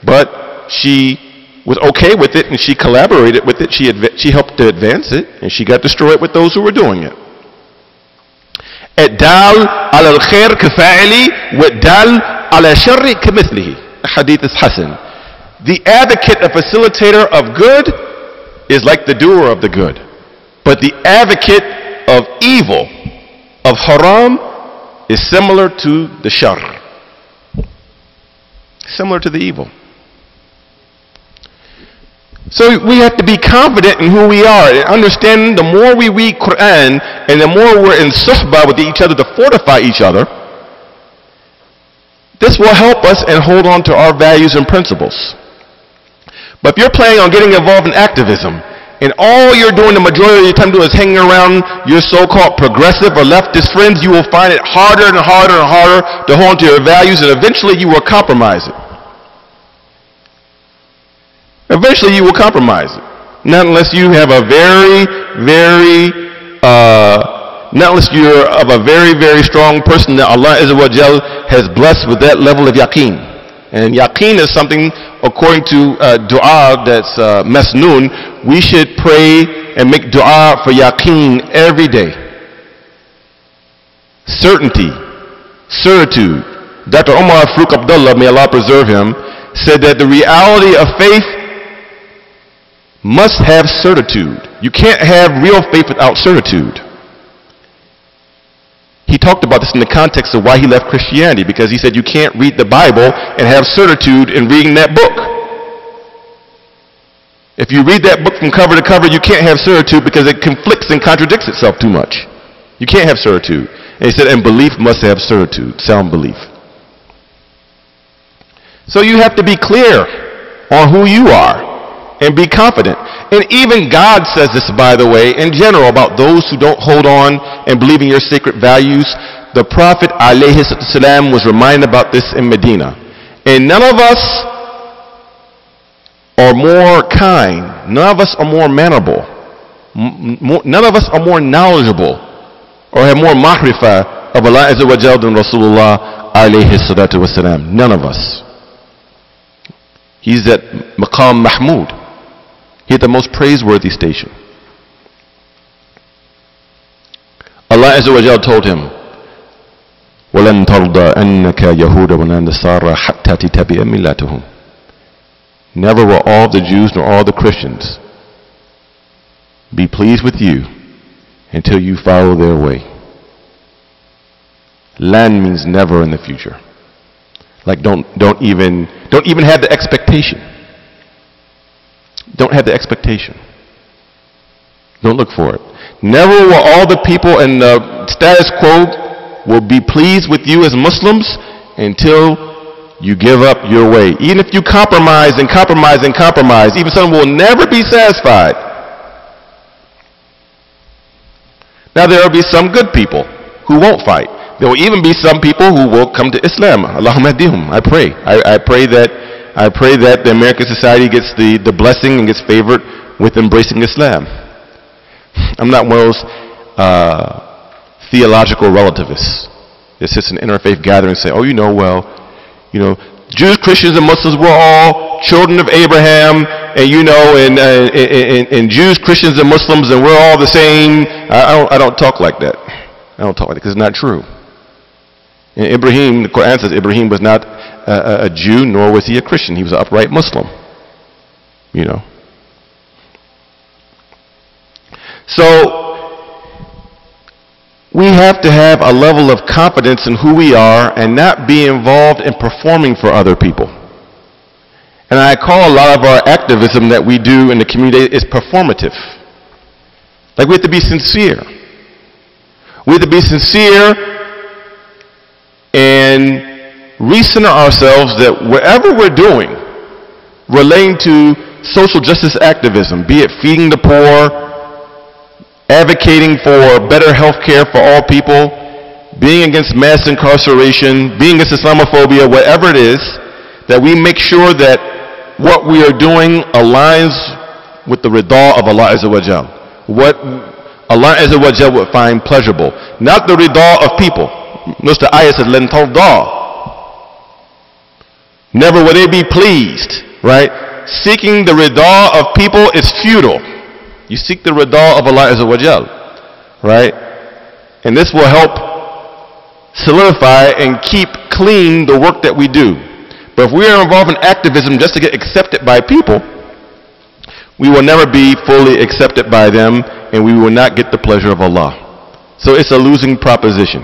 but she was okay with it and she collaborated with it. She helped to advance it, and she got destroyed with those who were doing it. الدال على الخير كفاعلي والدال على شر كمثله. Hadith is Hasan. The advocate, a facilitator of good, is like the doer of the good. But the advocate of evil, of haram, is similar to the shar. Similar to the evil. So we have to be confident in who we are and understand the more we read Quran and the more we're in suhbah with each other to fortify each other, this will help us and hold on to our values and principles. But if you're planning on getting involved in activism and all you're doing the majority of your time is hanging around your so-called progressive or leftist friends, you will find it harder and harder and harder to hold on to your values, and eventually you will compromise it. Eventually you will compromise it. Not unless you have a not unless you're of a very, very strong person that Allah Azza wa Jal has blessed with that level of yaqeen. And yaqeen is something, according to dua that's masnoon, we should pray and make dua for yaqeen every day. Certainty, certitude. Dr. Omar Farooq Abdullah, may Allah preserve him, said that the reality of faith must have certitude. You can't have real faith without certitude. He talked about this in the context of why he left Christianity, because he said you can't read the Bible and have certitude in reading that book. If you read that book from cover to cover, you can't have certitude because it conflicts and contradicts itself too much. You can't have certitude. And he said, and belief must have certitude, sound belief. So you have to be clear on who you are and be confident. And even God says this, by the way, in general, about those who don't hold on and believe in your sacred values. The Prophet ﷺ was reminded about this in Medina. And none of us are more kind, none of us are more mannerable, none of us are more knowledgeable or have more mahrifah of Allah Azza wa Jal than Rasulullah alayhi salatu wasalam. None of us. He's at Maqam Mahmud. He's at the most praiseworthy station. Allah Azza wa Jal told him, وَلَن تَرْضَى أَنَّكَ يَهُودَ وَلَا نَصَارَى حَتَّى تَتَّبِعَ مِلَّتَهُمْ. Never will all the Jews nor all the Christians be pleased with you until you follow their way. Lan means never in the future. Like don't even have the expectation. Don't have the expectation. Don't look for it. Never will all the people in the status quo will be pleased with you as Muslims until you give up your way. Even if you compromise and compromise and compromise, even someone will never be satisfied. Now there will be some good people who won't fight. There will even be some people who will come to Islam. Allahumma hadihum. I pray. I pray that the American society gets the blessing and gets favored with embracing Islam. I'm not one of those theological relativists that sits in interfaith gathering and say, oh, Jews, Christians, and Muslims, we're all children of Abraham, and Jews, Christians, and Muslims, and we're all the same. I don't talk like that. I don't talk like that because it's not true. And Ibrahim, the Quran says Ibrahim was not a Jew, nor was he a Christian. He was an upright Muslim. So we have to have a level of confidence in who we are and not be involved in performing for other people. And I call a lot of our activism that we do in the community is performative. Like we have to be sincere. We have to be sincere and recenter ourselves that whatever we're doing relating to social justice activism, be it feeding the poor, advocating for better health care for all people, being against mass incarceration, being against Islamophobia, whatever it is, that we make sure that what we are doing aligns with the rida of Allah Azza wa Jal. What Allah Azza wa Jal would find pleasurable. Not the rida of people. Notice the ayah says, لَن تَرْضَى. Never will they be pleased, right? Seeking the rida of people is futile. You seek the rida of Allah Azza wa Jal, right? And this will help solidify and keep clean the work that we do. But if we are involved in activism just to get accepted by people, we will never be fully accepted by them, and we will not get the pleasure of Allah. So it's a losing proposition.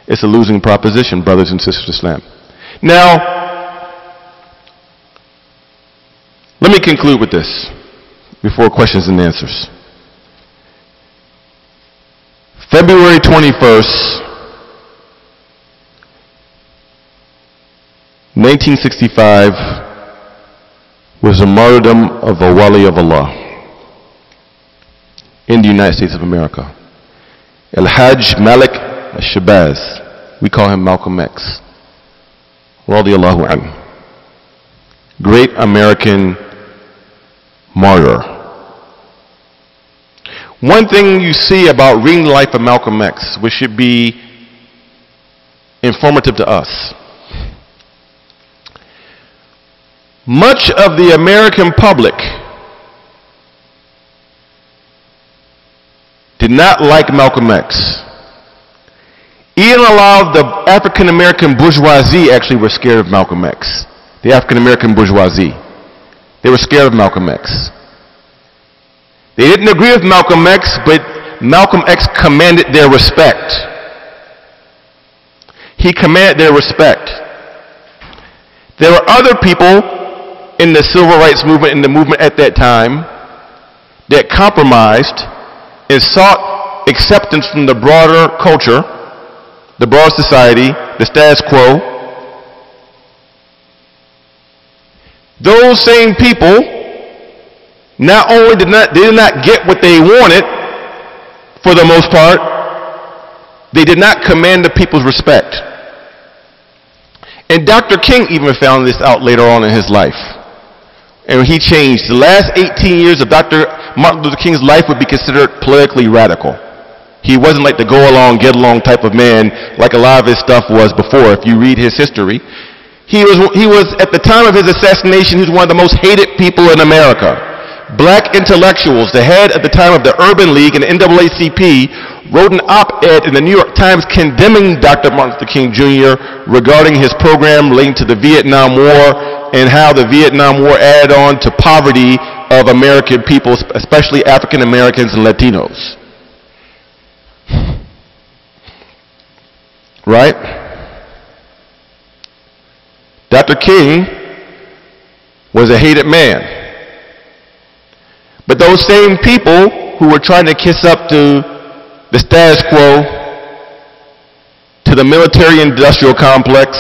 It's a losing proposition, brothers and sisters of Islam. Now, let me conclude with this before questions and answers. February 21st, 1965 was the martyrdom of a wali of Allah in the United States of America. Al-Hajj Malik al-Shabazz. We call him Malcolm X. Radiyallahu anhu. Great American martyr. One thing you see about reading the life of Malcolm X, which should be informative to us. Much of the American public did not like Malcolm X. Even a lot of the African American bourgeoisie actually were scared of Malcolm X. The African American bourgeoisie. They were scared of Malcolm X. They didn't agree with Malcolm X, but Malcolm X commanded their respect. He commanded their respect. There were other people in the civil rights movement, in the movement at that time, that compromised and sought acceptance from the broader culture, the broader society, the status quo. Those same people Not only did not get what they wanted, for the most part, they did not command the people's respect. And Dr. King even found this out later on in his life. And he changed. The last 18 years of Dr. Martin Luther King's life would be considered politically radical. He wasn't like the go along, get along type of man like a lot of his stuff was before. If you read his history, he was at the time of his assassination, he was one of the most hated people in America. Black intellectuals, the head at the time of the Urban League and the NAACP, wrote an op-ed in the New York Times condemning Dr. Martin Luther King Jr. regarding his program relating to the Vietnam War and how the Vietnam War added on to poverty of American people, especially African Americans and Latinos. Right? Dr. King was a hated man. But those same people who were trying to kiss up to the status quo, to the military-industrial complex,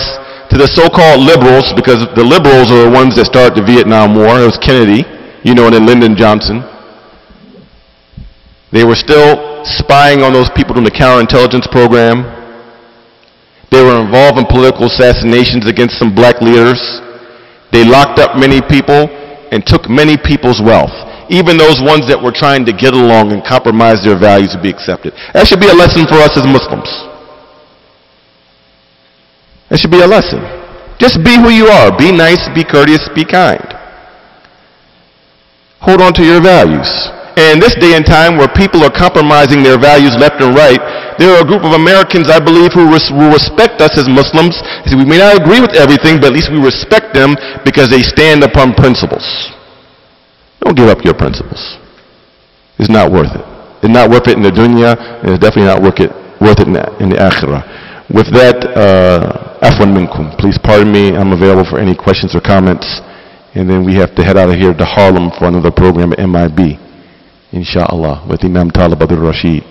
to the so-called liberals, because the liberals are the ones that started the Vietnam War. It was Kennedy, and then Lyndon Johnson. They were still spying on those people in the counterintelligence program. They were involved in political assassinations against some black leaders. They locked up many people and took many people's wealth. Even those ones that were trying to get along and compromise their values to be accepted. That should be a lesson for us as Muslims. That should be a lesson. Just be who you are. Be nice, be courteous, be kind. Hold on to your values. And in this day and time where people are compromising their values left and right, there are a group of Americans, I believe, who will respect us as Muslims. We may not agree with everything, but at least we respect them because they stand upon principles. Don't give up your principles. It's not worth it. It's not worth it in the dunya, and it's definitely not worth it in the akhirah. With that, afwan minkum. Please pardon me. I'm available for any questions or comments. And then we have to head out of here to Harlem for another program at MIB. Inshallah, with Imam Talib Abdul Rashid.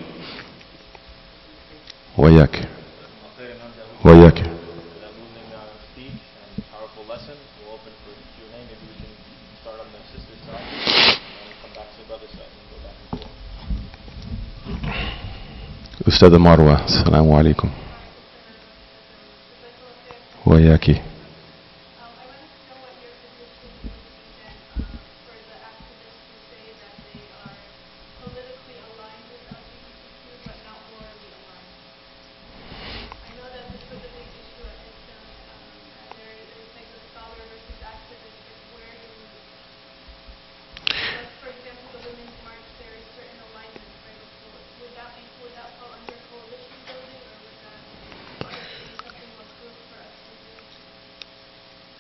Wayak. Wayak. Ustad Marwa, assalamu alaikum. Wayaki.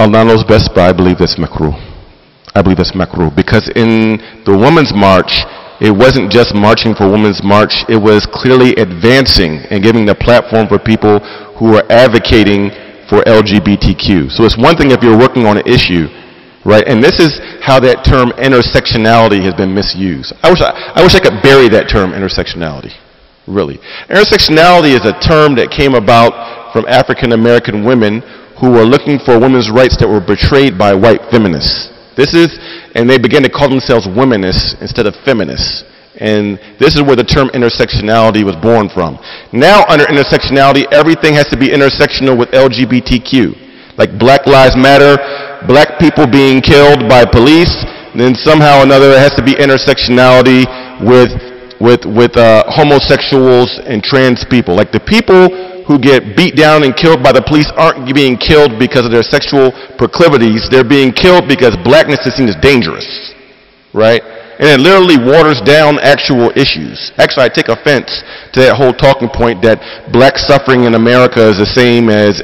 Allah knows best, but I believe that's makruh. I believe that's makruh. Because in the Women's March, it wasn't just marching for Women's March, it was clearly advancing and giving the platform for people who are advocating for LGBTQ. So it's one thing if you're working on an issue, right? And this is how that term intersectionality has been misused. I wish I could bury that term intersectionality, really. Intersectionality is a term that came about from African American women who were looking for women's rights that were betrayed by white feminists. And they began to call themselves womanists instead of feminists. And this is where the term intersectionality was born from. Now under intersectionality, everything has to be intersectional with LGBTQ. Like Black Lives Matter, black people being killed by police, then somehow or another it has to be intersectionality with homosexuals and trans people. Like the people who get beat down and killed by the police aren't being killed because of their sexual proclivities. They're being killed because blackness is seen as dangerous, right? And it literally waters down actual issues. Actually, I take offense to that whole talking point that black suffering in America is the same as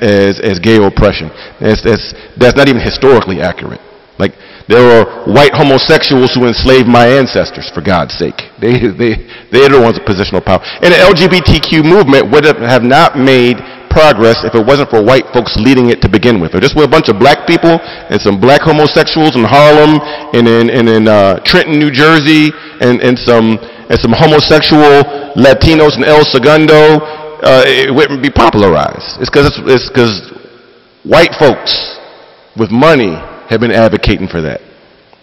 gay oppression. That's not even historically accurate. Like, there were white homosexuals who enslaved my ancestors, for God's sake. They're the ones with positional power. And the LGBTQ movement would have not made progress if it wasn't for white folks leading it to begin with. If this were a bunch of black people and some black homosexuals in Harlem and in Trenton, New Jersey, and some homosexual Latinos in El Segundo, it wouldn't be popularized. It's because white folks with money have been advocating for that.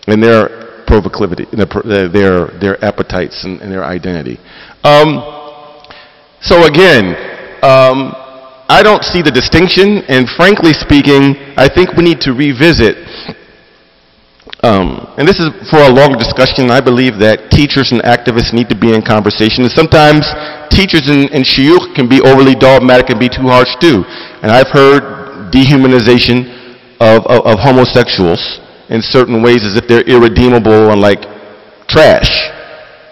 And they're proclivity, their appetites and their identity. So again, I don't see the distinction, and frankly speaking, I think we need to revisit, and this is for a longer discussion. I believe that teachers and activists need to be in conversation, and sometimes teachers and shuyukh can be overly dogmatic and be too harsh too. And I've heard dehumanization of homosexuals in certain ways as if they're irredeemable and like trash,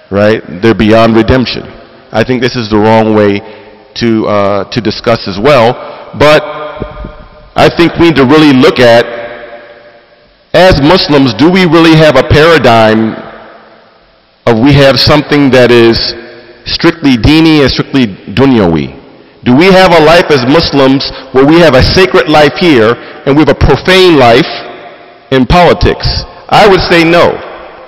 right? They're beyond redemption. I think this is the wrong way to discuss as well. But I think we need to really look at, as Muslims, do we really have a paradigm of we have something that is strictly dini and strictly dunyawi? Do we have a life as Muslims where we have a sacred life here and we have a profane life in politics? I would say no.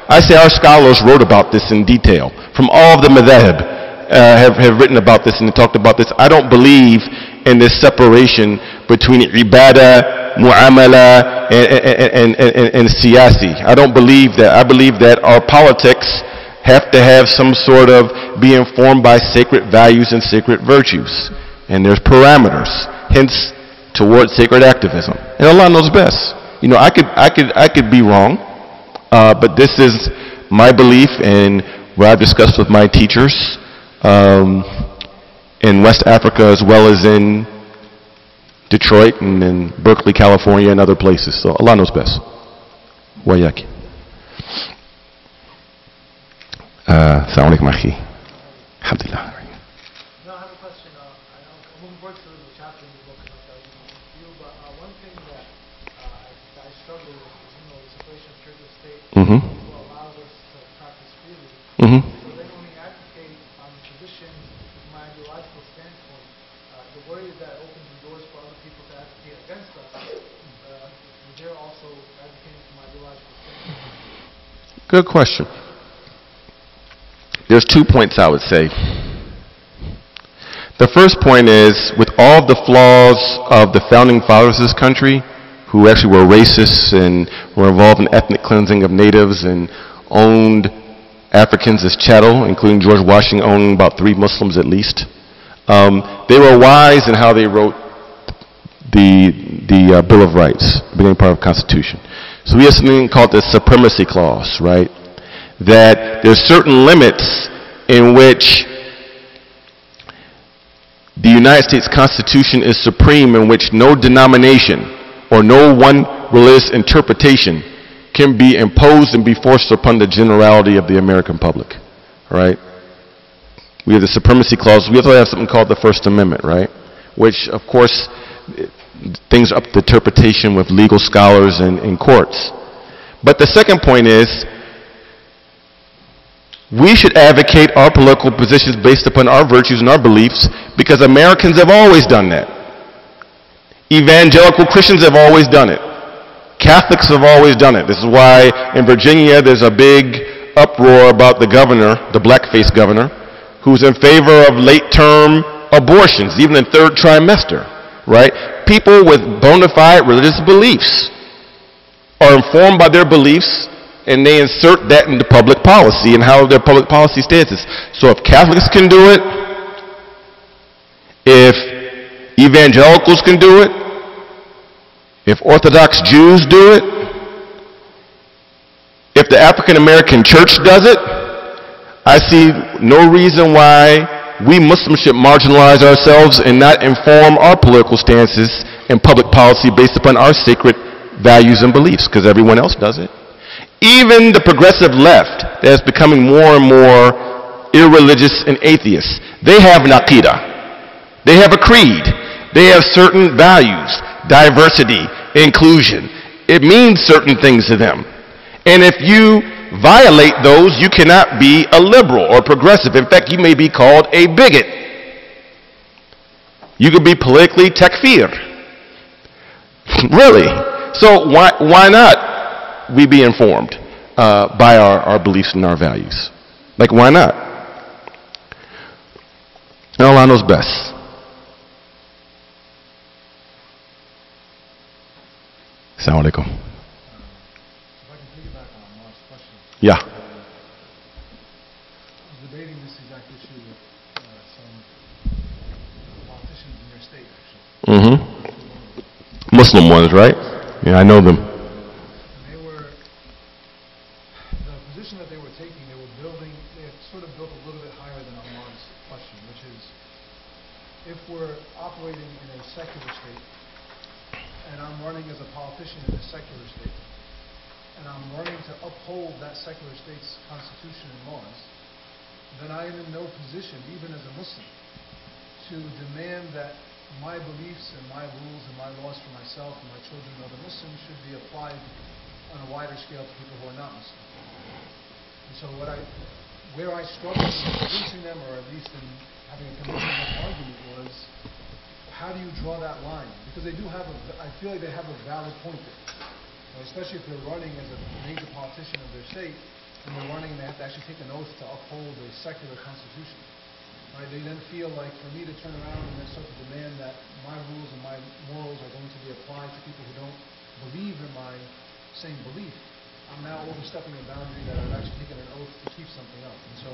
I say our scholars wrote about this in detail. From all of the madhab have written about this and talked about this. I don't believe in this separation between ibadah, mu'amala, and siyasi. I don't believe that. I believe that our politics have to have some sort of, be informed by sacred values and sacred virtues. And there's parameters, hence towards sacred activism. And Allah knows best. You know, I could be wrong, but this is my belief and what I've discussed with my teachers in West Africa as well as in Detroit and in Berkeley, California and other places. So Allah knows best. Wa yaki. Assalamu alaikum akhi. Alhamdulillah. No, I have a question. I'm looking forward to the chapter in the book, and I'll tell you, but one thing that I struggle with is, the separation of church and state, what allows us to practice freely. So they only advocate on the position from my ideological standpoint. The worry is that opens the doors for other people to advocate against us. They're also advocating from my ideological standpoint. Good question. There's 2 points I would say. The first point is, with all of the flaws of the founding fathers of this country, who actually were racists and were involved in ethnic cleansing of natives and owned Africans as chattel, including George Washington owning about 3 Muslims at least, they were wise in how they wrote the Bill of Rights, the beginning part of the Constitution. So we have something called the Supremacy Clause, right? That there's certain limits in which the United States Constitution is supreme, in which no denomination or no one religious interpretation can be imposed and be forced upon the generality of the American public, right? We have the Supremacy Clause. We also have something called the First Amendment, right? Which, of course, things are up to interpretation with legal scholars and courts. But the second point is, we should advocate our political positions based upon our virtues and our beliefs, because Americans have always done that. Evangelical Christians have always done it. Catholics have always done it. This is why in Virginia there's a big uproar about the governor, the blackface governor, who's in favor of late-term abortions, even in 3rd trimester, right? People with bona fide religious beliefs are informed by their beliefs, and they insert that into public policy and how their public policy stances. So if Catholics can do it, if evangelicals can do it, if Orthodox Jews do it, if the African American Church does it, I see no reason why we Muslims should marginalize ourselves and not inform our political stances and public policy based upon our sacred values and beliefs, because everyone else does it. Even the progressive left that is becoming more and more irreligious and atheist, they have an aqidah. They have a creed. They have certain values, diversity, inclusion. It means certain things to them. And if you violate those, you cannot be a liberal or progressive. In fact, you may be called a bigot. You could be politically takfir. Really. So why not we be informed by our beliefs and our values? Like, why not? And Allah knows best. Assalamu alaikum. If I can piggyback on Mark's question, Yeah. I was debating this exact issue with some politicians in your state, actually. Muslim ones, right? Yeah, I know them. And the position that they were taking, they had sort of built a little bit higher than Ahmad's question, which is, if we're operating in a secular state, and I'm running as a politician in a secular state, and I'm running to uphold that secular state's constitution and laws, then I am in no position, even as a Muslim, to demand that my beliefs and my rules and my laws for myself and my children and other Muslims should be applied on a wider scale to people who are not Muslim. And so where I struggled in convincing them, or at least in having a convincing argument, was how do you draw that line? Because they do have I feel like they have a valid point there. Especially if they're running as a major politician of their state, and they're running and they have to actually take an oath to uphold a secular constitution. Right? They then feel like, for me to turn around and then start to demand that my rules and my morals are going to be applied to people who don't believe in my same belief, I'm now overstepping a boundary that I've actually taken an oath to keep something up. And so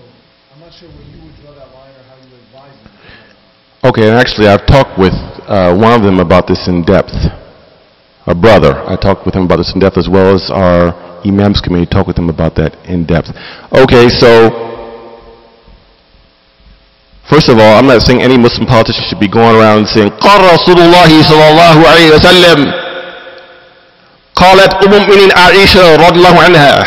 I'm not sure where you would draw that line or how you would advise them to draw that line. Okay, and actually I've talked with one of them about this in depth. A brother. I talked with him about this in depth, as well as our Imams committee talked with him about that in depth. Okay, so first of all, I'm not saying any Muslim politician should be going around saying, قال رسول الله صلى الله عليه وسلم قالت المؤمنين عائشة رضي الله عنها.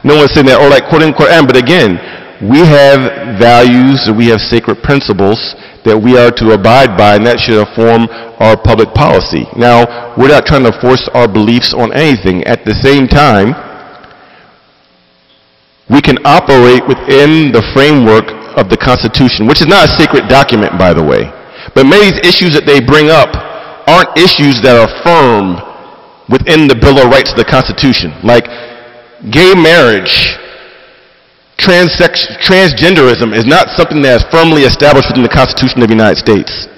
No one's saying that, or like quoting Quran, but again, we have values, we have sacred principles that we are to abide by, and that should inform our public policy. Now, we're not trying to force our beliefs on anything. At the same time, we can operate within the framework of the Constitution, which is not a sacred document, by the way. But many of these issues that they bring up aren't issues that are firm within the Bill of Rights of the Constitution, like gay marriage. Transgenderism is not something that is firmly established within the Constitution of the United States.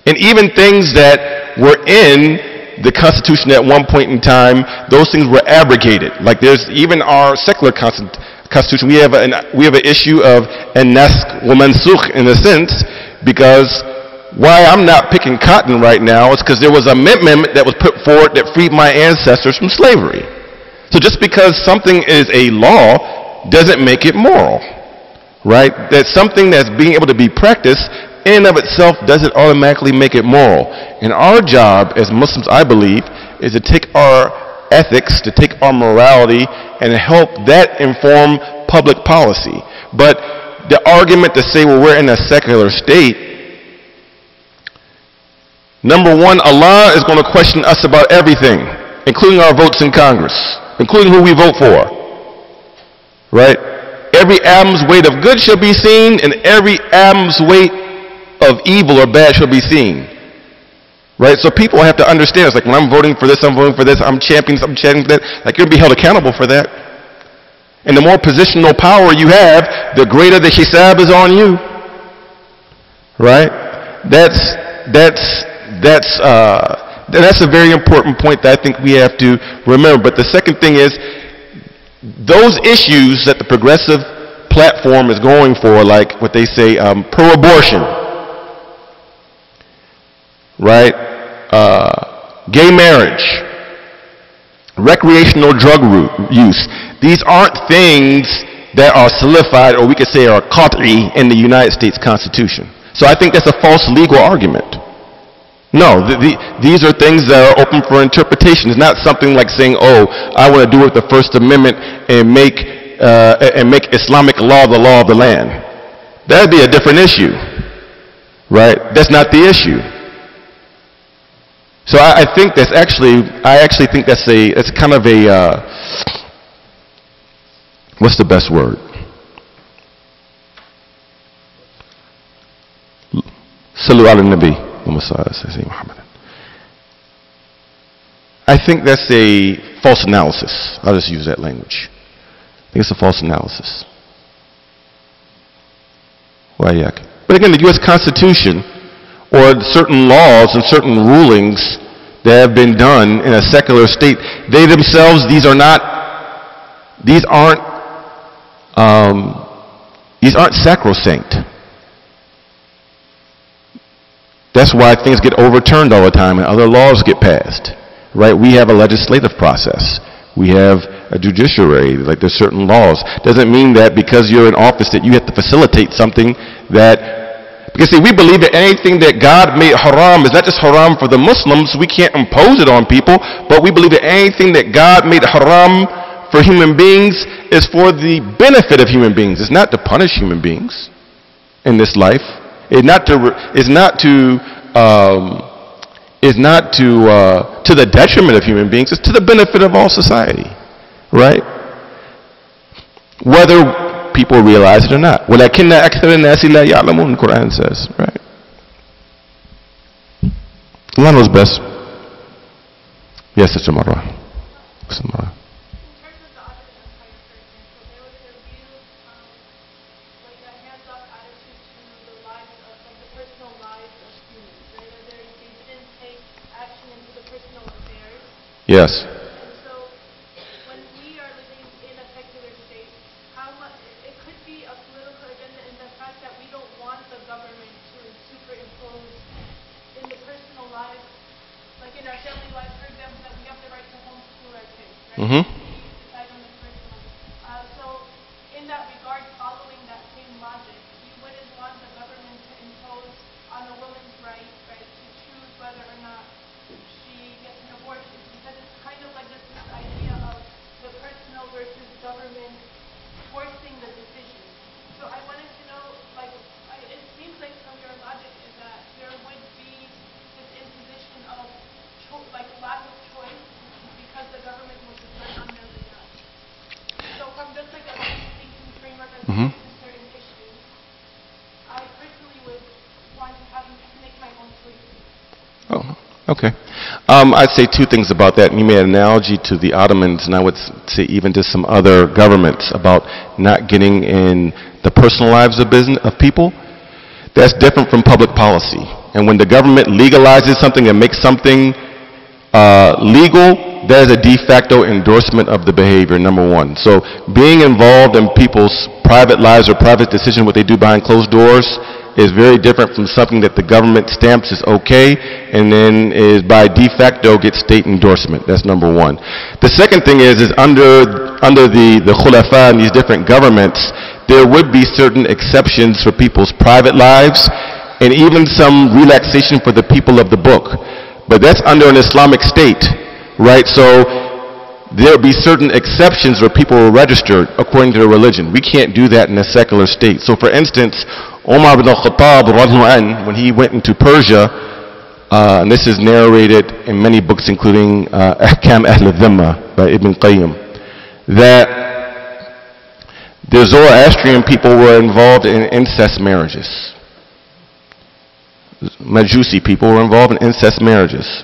And even things that were in the Constitution at one point in time, those things were abrogated. Like there's even our secular Constitution, we have an issue of an-naskh wa mansukh in a sense, because why I'm not picking cotton right now is because there was an amendment that was put forward that freed my ancestors from slavery. So just because something is a law doesn't make it moral, right? That something that's being able to be practiced in and of itself doesn't automatically make it moral. And our job as Muslims, I believe, is to take our ethics, to take our morality, and help that inform public policy. But the argument to say, well, we're in a secular state, number one, Allah is going to question us about everything, including our votes in Congress, including who we vote for. Right? Every atom's weight of good shall be seen, and every atom's weight of evil or bad shall be seen. Right? So people have to understand, it's like when I'm voting for this, I'm championing that, like you'll be held accountable for that. And the more positional power you have, the greater the hisab is on you. Right? That's a very important point that I think we have to remember. But the second thing is, those issues that the progressive platform is going for, like what they say, pro-abortion, right? Gay marriage, recreational drug use. These aren't things that are solidified, or we could say are qat'i in the United States Constitution. So I think that's a false legal argument. No, these are things that are open for interpretation. It's not something like saying, oh, I want to do with the First Amendment and make Islamic law the law of the land. That would be a different issue, right? That's not the issue. So I think that's actually, think that's kind of a, what's the best word? Salu ala nabi. I think that's a false analysis. I'll just use that language. I think it's a false analysis. But again, the U.S. Constitution, or certain laws and certain rulings that have been done in a secular state, they themselves, these are not These aren't sacrosanct. That's why things get overturned all the time and other laws get passed, right? We have a legislative process. We have a judiciary, like there's certain laws. Doesn't mean that because you're in office that you have to facilitate something that, because see, we believe that anything that God made haram is not just haram for the Muslims, we can't impose it on people, but we believe that anything that God made haram for human beings is for the benefit of human beings. It's not to punish human beings in this life. It's not to the detriment of human beings. It's to the benefit of all society, right? Whether people realize it or not. وَلَكِنَّ أَكْثَرَ النَّاسِ لَا يَعْلَمُونَ, the Quran says, right? Allah knows best. Yes, Sister Marwa. Sister Marwa. Yes. And so, when we are living in a secular state, how much it could be a political agenda in the fact that we don't want the government to superimpose in the personal lives, like in our family life, for example, that we have the right to homeschool our kids, right? We decide on it personally. So, in that regard, following that same logic, you wouldn't want the government to impose on a woman's right to choose whether or not she gets an abortion, because it's kind of like this idea of the personal versus government forcing the decision. So I wanted to know, like, it seems like from your logic is that there would be this imposition of like lack of choice because the government was on their behalf. So from just like a thinking framework as certain issues, I personally would want to make my own choices. Oh, okay. I'd say two things about that. You made an analogy to the Ottomans, and I would say even to some other governments about not getting in the personal lives of people. That's different from public policy. And when the government legalizes something and makes something legal, that is a de facto endorsement of the behavior, number one. So being involved in people's private lives or private decisions, what they do behind closed doors, is very different from something that the government stamps as okay and then is by de facto gets state endorsement. That's number one. The second thing is under the khulafa and these different governments, there would be certain exceptions for people's private lives and even some relaxation for the people of the book. But that's under an Islamic state, right? So there would be certain exceptions where people were registered according to their religion. We can't do that in a secular state. So for instance, Umar ibn al-Khattab, when he went into Persia, and this is narrated in many books including Ahkam Ahl al-Dhimma by Ibn Qayyim, that the Zoroastrian people were involved in incest marriages. Majusi people were involved in incest marriages.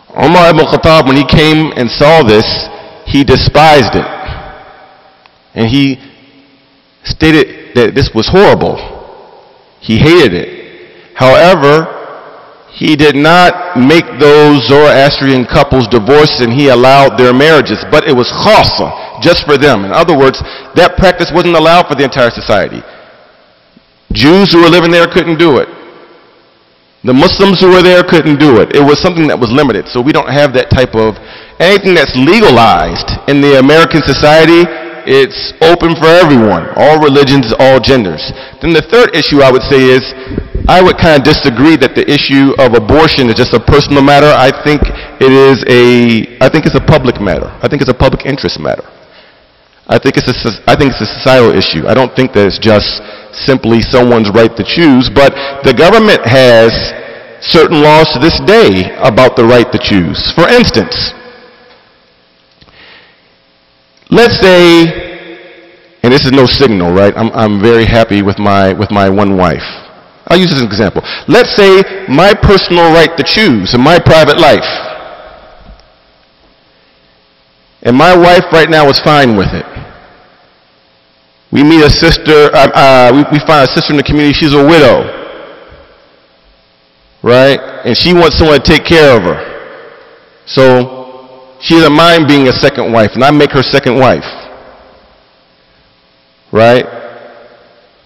Umar ibn al-Khattab, when he came and saw this, he despised it. And he stated that this was horrible. He hated it. However, he did not make those Zoroastrian couples divorce, and he allowed their marriages, but it was khassa, just for them. In other words, that practice wasn't allowed for the entire society. Jews who were living there couldn't do it. The Muslims who were there couldn't do it. It was something that was limited. So we don't have that type of, anything that's legalized in the American society, it's open for everyone. All religions, all genders. Then the third issue I would say is, I would kind of disagree that the issue of abortion is just a personal matter. I think it's a public matter. I think it's a public interest matter. I think it's a societal issue. I don't think that it's just simply someone's right to choose, but the government has certain laws to this day about the right to choose. For instance, let's say, and this is no signal, right? I'm very happy with my one wife. I'll use this as an example. Let's say my personal right to choose in my private life, and my wife right now is fine with it. We meet a sister, we find a sister in the community, she's a widow, right? And she wants someone to take care of her. So she doesn't mind being a second wife, and I make her second wife. right?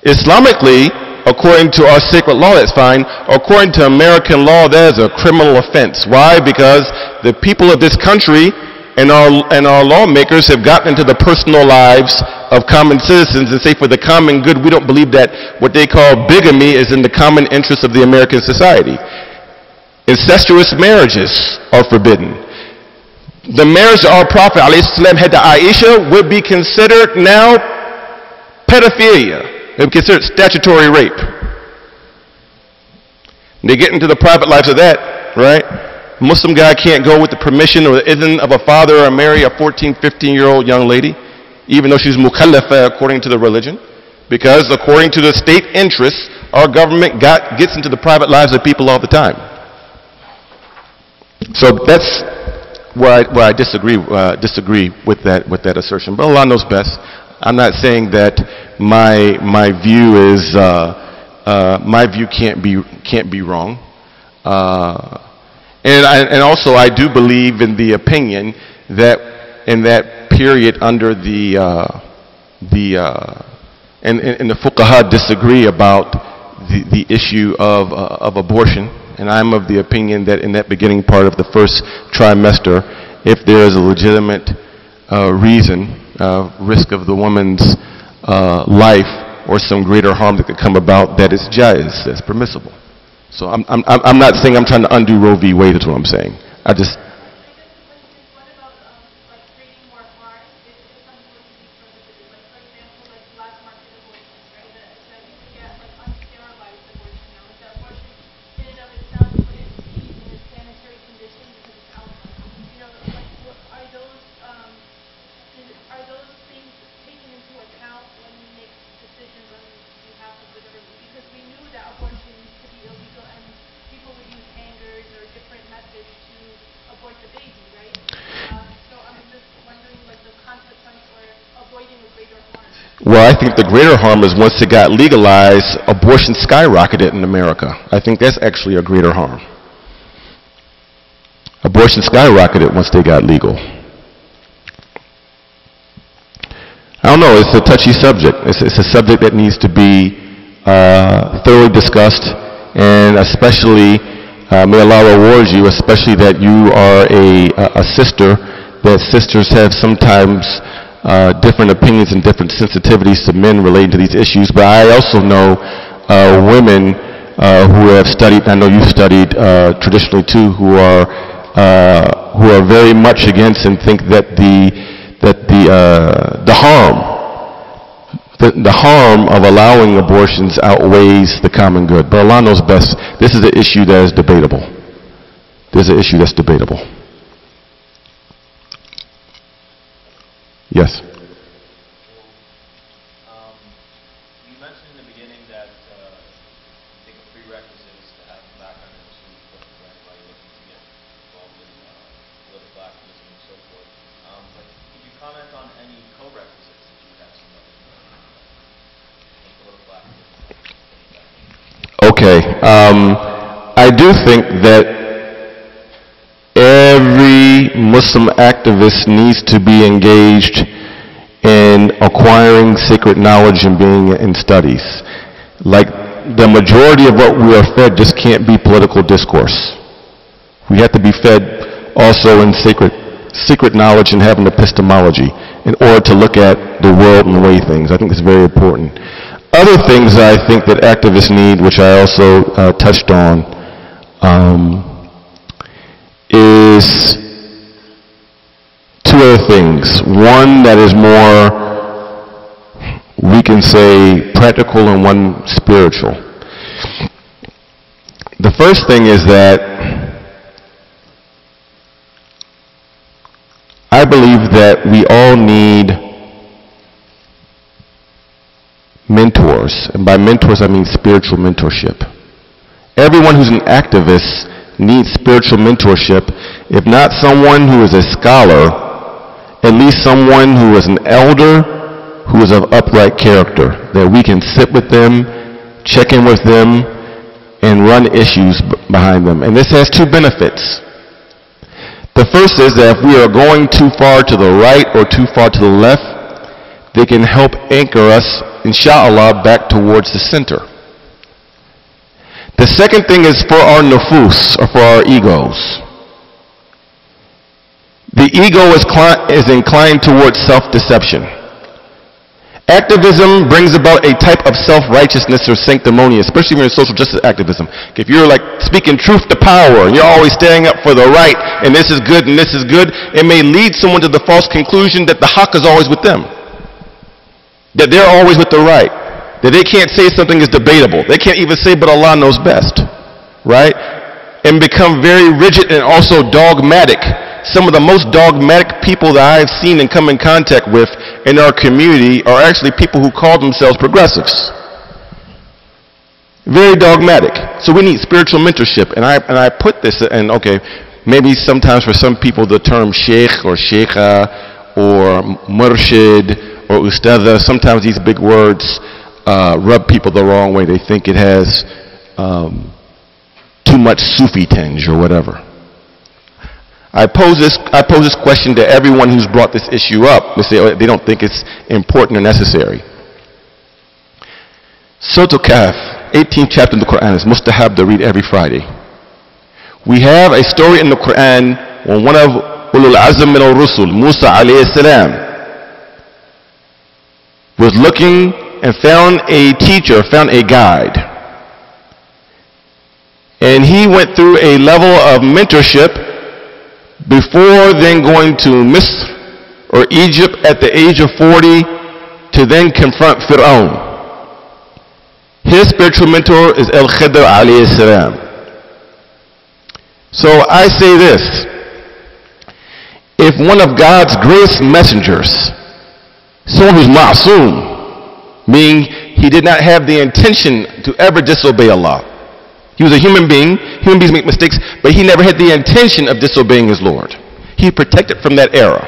Islamically, according to our sacred law, that's fine. According to American law, that is a criminal offense. Why? Because the people of this country and our lawmakers have gotten into the personal lives of common citizens and say for the common good, we don't believe that what they call bigamy is in the common interest of the American society. Incestuous marriages are forbidden. The marriage that our Prophet ﷺ had to Aisha would be considered now pedophilia. It would be considered statutory rape. They get into the private lives of that, right? A Muslim guy can't go with the permission or the idhn of a father or marry a 14, 15-year-old young lady, even though she's mukallafa according to the religion, because according to the state interests, our government gets into the private lives of people all the time. So that's where I disagree with that assertion. But Allah knows best. I'm not saying that my view is my view can't be wrong. And also I do believe in the opinion that in that period under and the fuqaha disagree about the issue of abortion. And I'm of the opinion that in that beginning part of the first trimester, if there is a legitimate reason, risk of the woman's life or some greater harm that could come about, that is jaiz, that's permissible. So I'm not saying I'm trying to undo Roe v. Wade, is what I'm saying. I just... What about like creating more harm if something were to be prohibited? Like for example, like black market abortion, right? That you could get like unsterilized abortion now. Like the abortion in and of itself wouldn't be in a sanitary condition because it's outside. You know, like what are those things taken into account when we make decisions on behalf of the government? Because we knew that abortion used to be illegal and people would use hangers or different methods to abort the baby, right? So I'm just wondering, like, the consequence or avoiding a greater harm. Well, I think the greater harm is once it got legalized, abortion skyrocketed in America. I think that's actually a greater harm. Abortion skyrocketed once they got legal. I don't know, it's a touchy subject. It's a subject that needs to be thoroughly discussed, and especially, may Allah reward you, especially that you are a sister, that sisters have sometimes different opinions and different sensitivities to men relating to these issues. But I also know women who have studied, I know you've studied traditionally too, who are very much against and think that the harm of allowing abortions outweighs the common good. But Allah knows best. This is an issue that is debatable. This is an issue that's debatable. Yes? You mentioned in the beginning that I think a prerequisite is to have background in Muslim politics, right? Why you're looking to get involved in political activism and so forth. But could you comment on any co-requisites that you have some knowledge in political activism? Okay. I do think that every Muslim activist needs to be engaged in acquiring sacred knowledge and being in studies. Like, the majority of what we are fed just can't be political discourse. We have to be fed also in secret knowledge and having epistemology in order to look at the world and weigh things. I think it's very important. Other things I think that activists need, which I also touched on, is two other things. One that is more, we can say, practical, and one spiritual. The first thing is that I believe that we all need mentors. And by mentors, I mean spiritual mentorship. Everyone who's an activist needs spiritual mentorship, if not someone who is a scholar, at least someone who is an elder, who is of upright character, that we can sit with them, check in with them, and run issues behind them. And this has two benefits. The first is that if we are going too far to the right or too far to the left, they can help anchor us, inshallah, back towards the center. The second thing is for our nufus, or for our egos. The ego is inclined towards self-deception. Activism brings about a type of self-righteousness or sanctimony, especially when you're in social justice activism. If you're like speaking truth to power, and you're always standing up for the right, and this is good, and this is good, it may lead someone to the false conclusion that the haqq is always with them. That they're always with the right. That they can't say something is debatable. They can't even say, but Allah knows best. Right? And become very rigid and also dogmatic. Some of the most dogmatic people that I've seen and come in contact with in our community are actually people who call themselves progressives. Very dogmatic. So we need spiritual mentorship. And I put this, and okay, maybe sometimes for some people the term sheikh or sheikha or murshid or ustadha, sometimes these big words rub people the wrong way. They think it has too much Sufi tinge or whatever. I pose this question to everyone who's brought this issue up. They say they don't think it's important or necessary. Surah Al-Kahf, 18th chapter in the Quran, is mustahab to read every Friday. We have a story in the Quran when one of Ulul Azm min al-Rusul, Musa alayhi salam, was looking and found a teacher, found a guide. And he went through a level of mentorship before then going to Misr or Egypt at the age of 40 to then confront Fir'aun. His spiritual mentor is Al-Khidr alayhi salam. So I say this: if one of God's greatest messengers, someone who's ma'soom, meaning he did not have the intention to ever disobey Allah. He was a human being. Human beings make mistakes, but he never had the intention of disobeying his Lord. He protected from that error.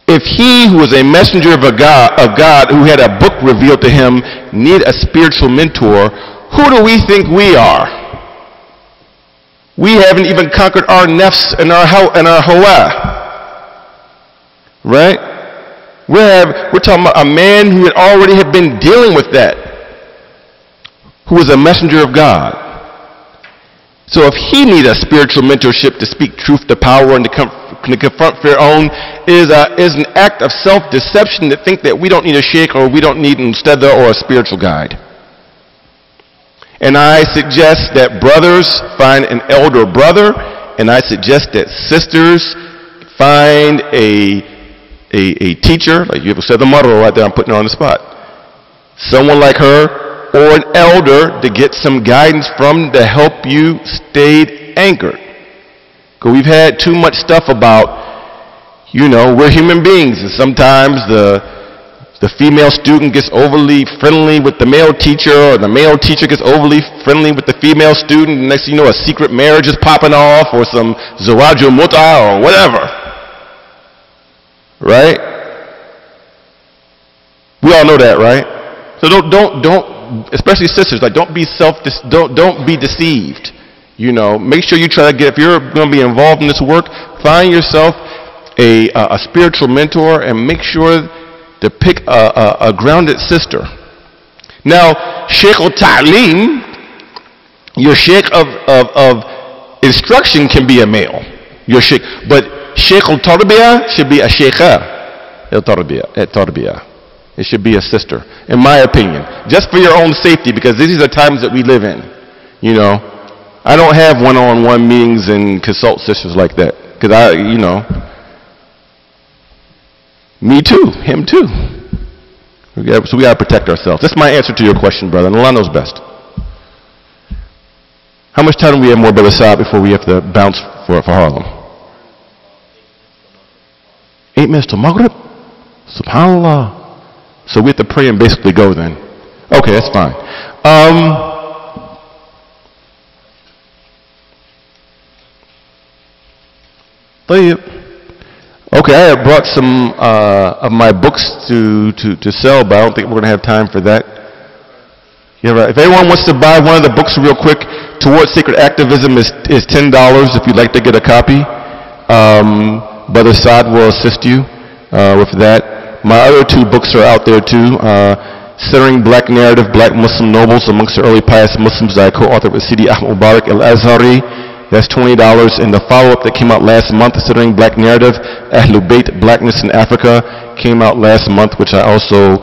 If he who was a messenger of God who had a book revealed to him need a spiritual mentor, who do we think we are? We haven't even conquered our nafs and our hawa. Right? We're talking about a man who had already have been dealing with that, who was a messenger of God. So if he needs a spiritual mentorship to speak truth to power and to confront Fir'aun, is an act of self-deception to think that we don't need a sheikh or we don't need an ustadha or a spiritual guide. And I suggest that brothers find an elder brother, and I suggest that sisters find a teacher, like you have said the mother right there, I'm putting her on the spot. Someone like her, or an elder to get some guidance from to help you stay anchored. Because we've had too much stuff about, we're human beings, and sometimes the female student gets overly friendly with the male teacher, or the male teacher gets overly friendly with the female student, and next thing you know, a secret marriage is popping off, or some zawajul mut'a, or whatever. Right? We all know that, right? So don't, especially sisters, like don't be deceived. Make sure you try to if you're going to be involved in this work, find yourself a spiritual mentor and make sure to pick a grounded sister. Now, Sheikh al-Ta'lim, your Sheikh of instruction can be a male. Your Sheikh, but Sheikh al-Tarbiyah should be a Sheikha al-Tarbiyah. It should be a sister, in my opinion. Just for your own safety, because these are times that we live in. I don't have one-on-one meetings and consult sisters like that. Because me too, him too. So we got to protect ourselves. That's my answer to your question, brother, and Allah knows best. How much time do we have more, Brother Saab, before we have to bounce for Harlem? 8 minutes till Maghrib? SubhanAllah. So we have to pray and basically go then. Okay, that's fine. Okay, I have brought some of my books to sell, but I don't think we're going to have time for that. Yeah, right. If anyone wants to buy one of the books real quick, Towards Sacred Activism is $10 if you'd like to get a copy. Brother Saad will assist you with that. My other two books are out there too. Centering Black Narrative, Black Muslim Nobles Amongst the Early Pious Muslims that I co-authored with Sidi Ahmed Mubarak al-Azhari. That's $20. And the follow-up that came out last month, Centering Black Narrative, Ahlul Bayt, Blackness in Africa, came out last month, which I also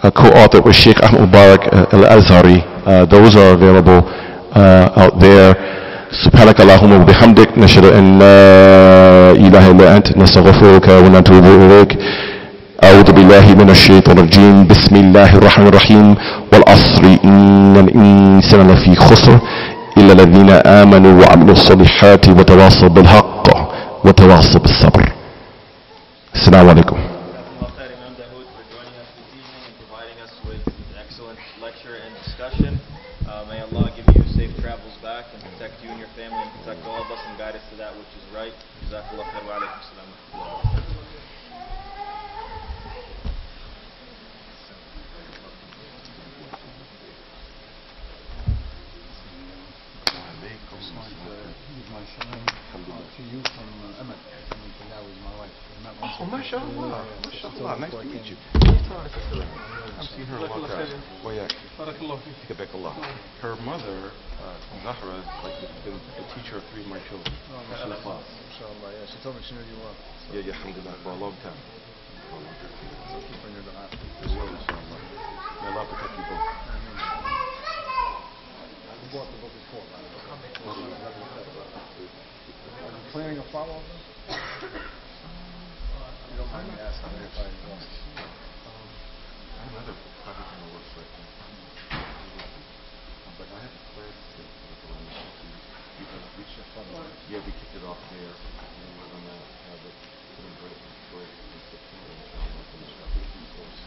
co-authored with Sheikh Ahmed Mubarak al-Azhari. Those are available out there. سبحانك اللهم وبحمدك نشهد أن لا إله إلا أنت نستغفرك ونتوب إليك أعوذ بالله من الشيطان الرجيم بسم الله الرحمن الرحيم والعصر إن الإنسان لفي خسر إلا الذين آمنوا وعملوا الصالحات وتواصوا بالحق وتواصوا بالصبر. السلام عليكم. Imam Dawud for joining us this evening and providing us with an excellent lecture and discussion. May Allah give you safe travels back and protect you and your family and protect all of us and guide us to that which is right. Jazakallah khair wa alaikum salam wa rahmatullah. To you from Imam, now is my wife. Oh, mashallah, mashallah, nice to meet you. I've seen her a long time. Her mother, Zahra, has been the teacher of three of my children. Mashallah, yeah, she told me she knew you well. Yeah, alhamdulillah, for a long time. So keep on your dua. As well, inshallah. May Allah protect you both. Who bought the book before? Are you planning a follow-up? You don't mind me asking if I lost. I have another project in the works right now. But I have a class to we can reach that follow-up. Yeah, we kicked it off there. And we're going to have it put in break in September. Inshallah, finish our 15 course.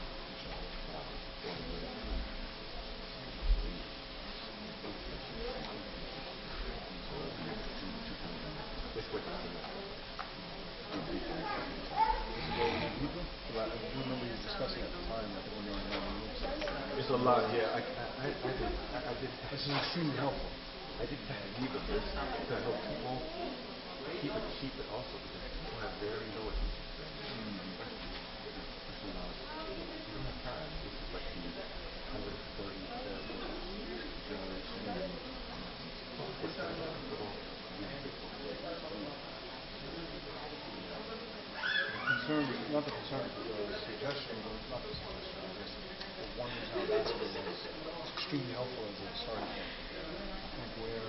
It's a lot, yeah. I did. This is extremely helpful. I did leave of this to help people keep it cheap, but also because people have very low attention span. You don't have time. This is like the 137th generation. Concern, not the concern, the suggestion, but not the suggestion. I guess the one how that's been extremely helpful as a starting point. I think where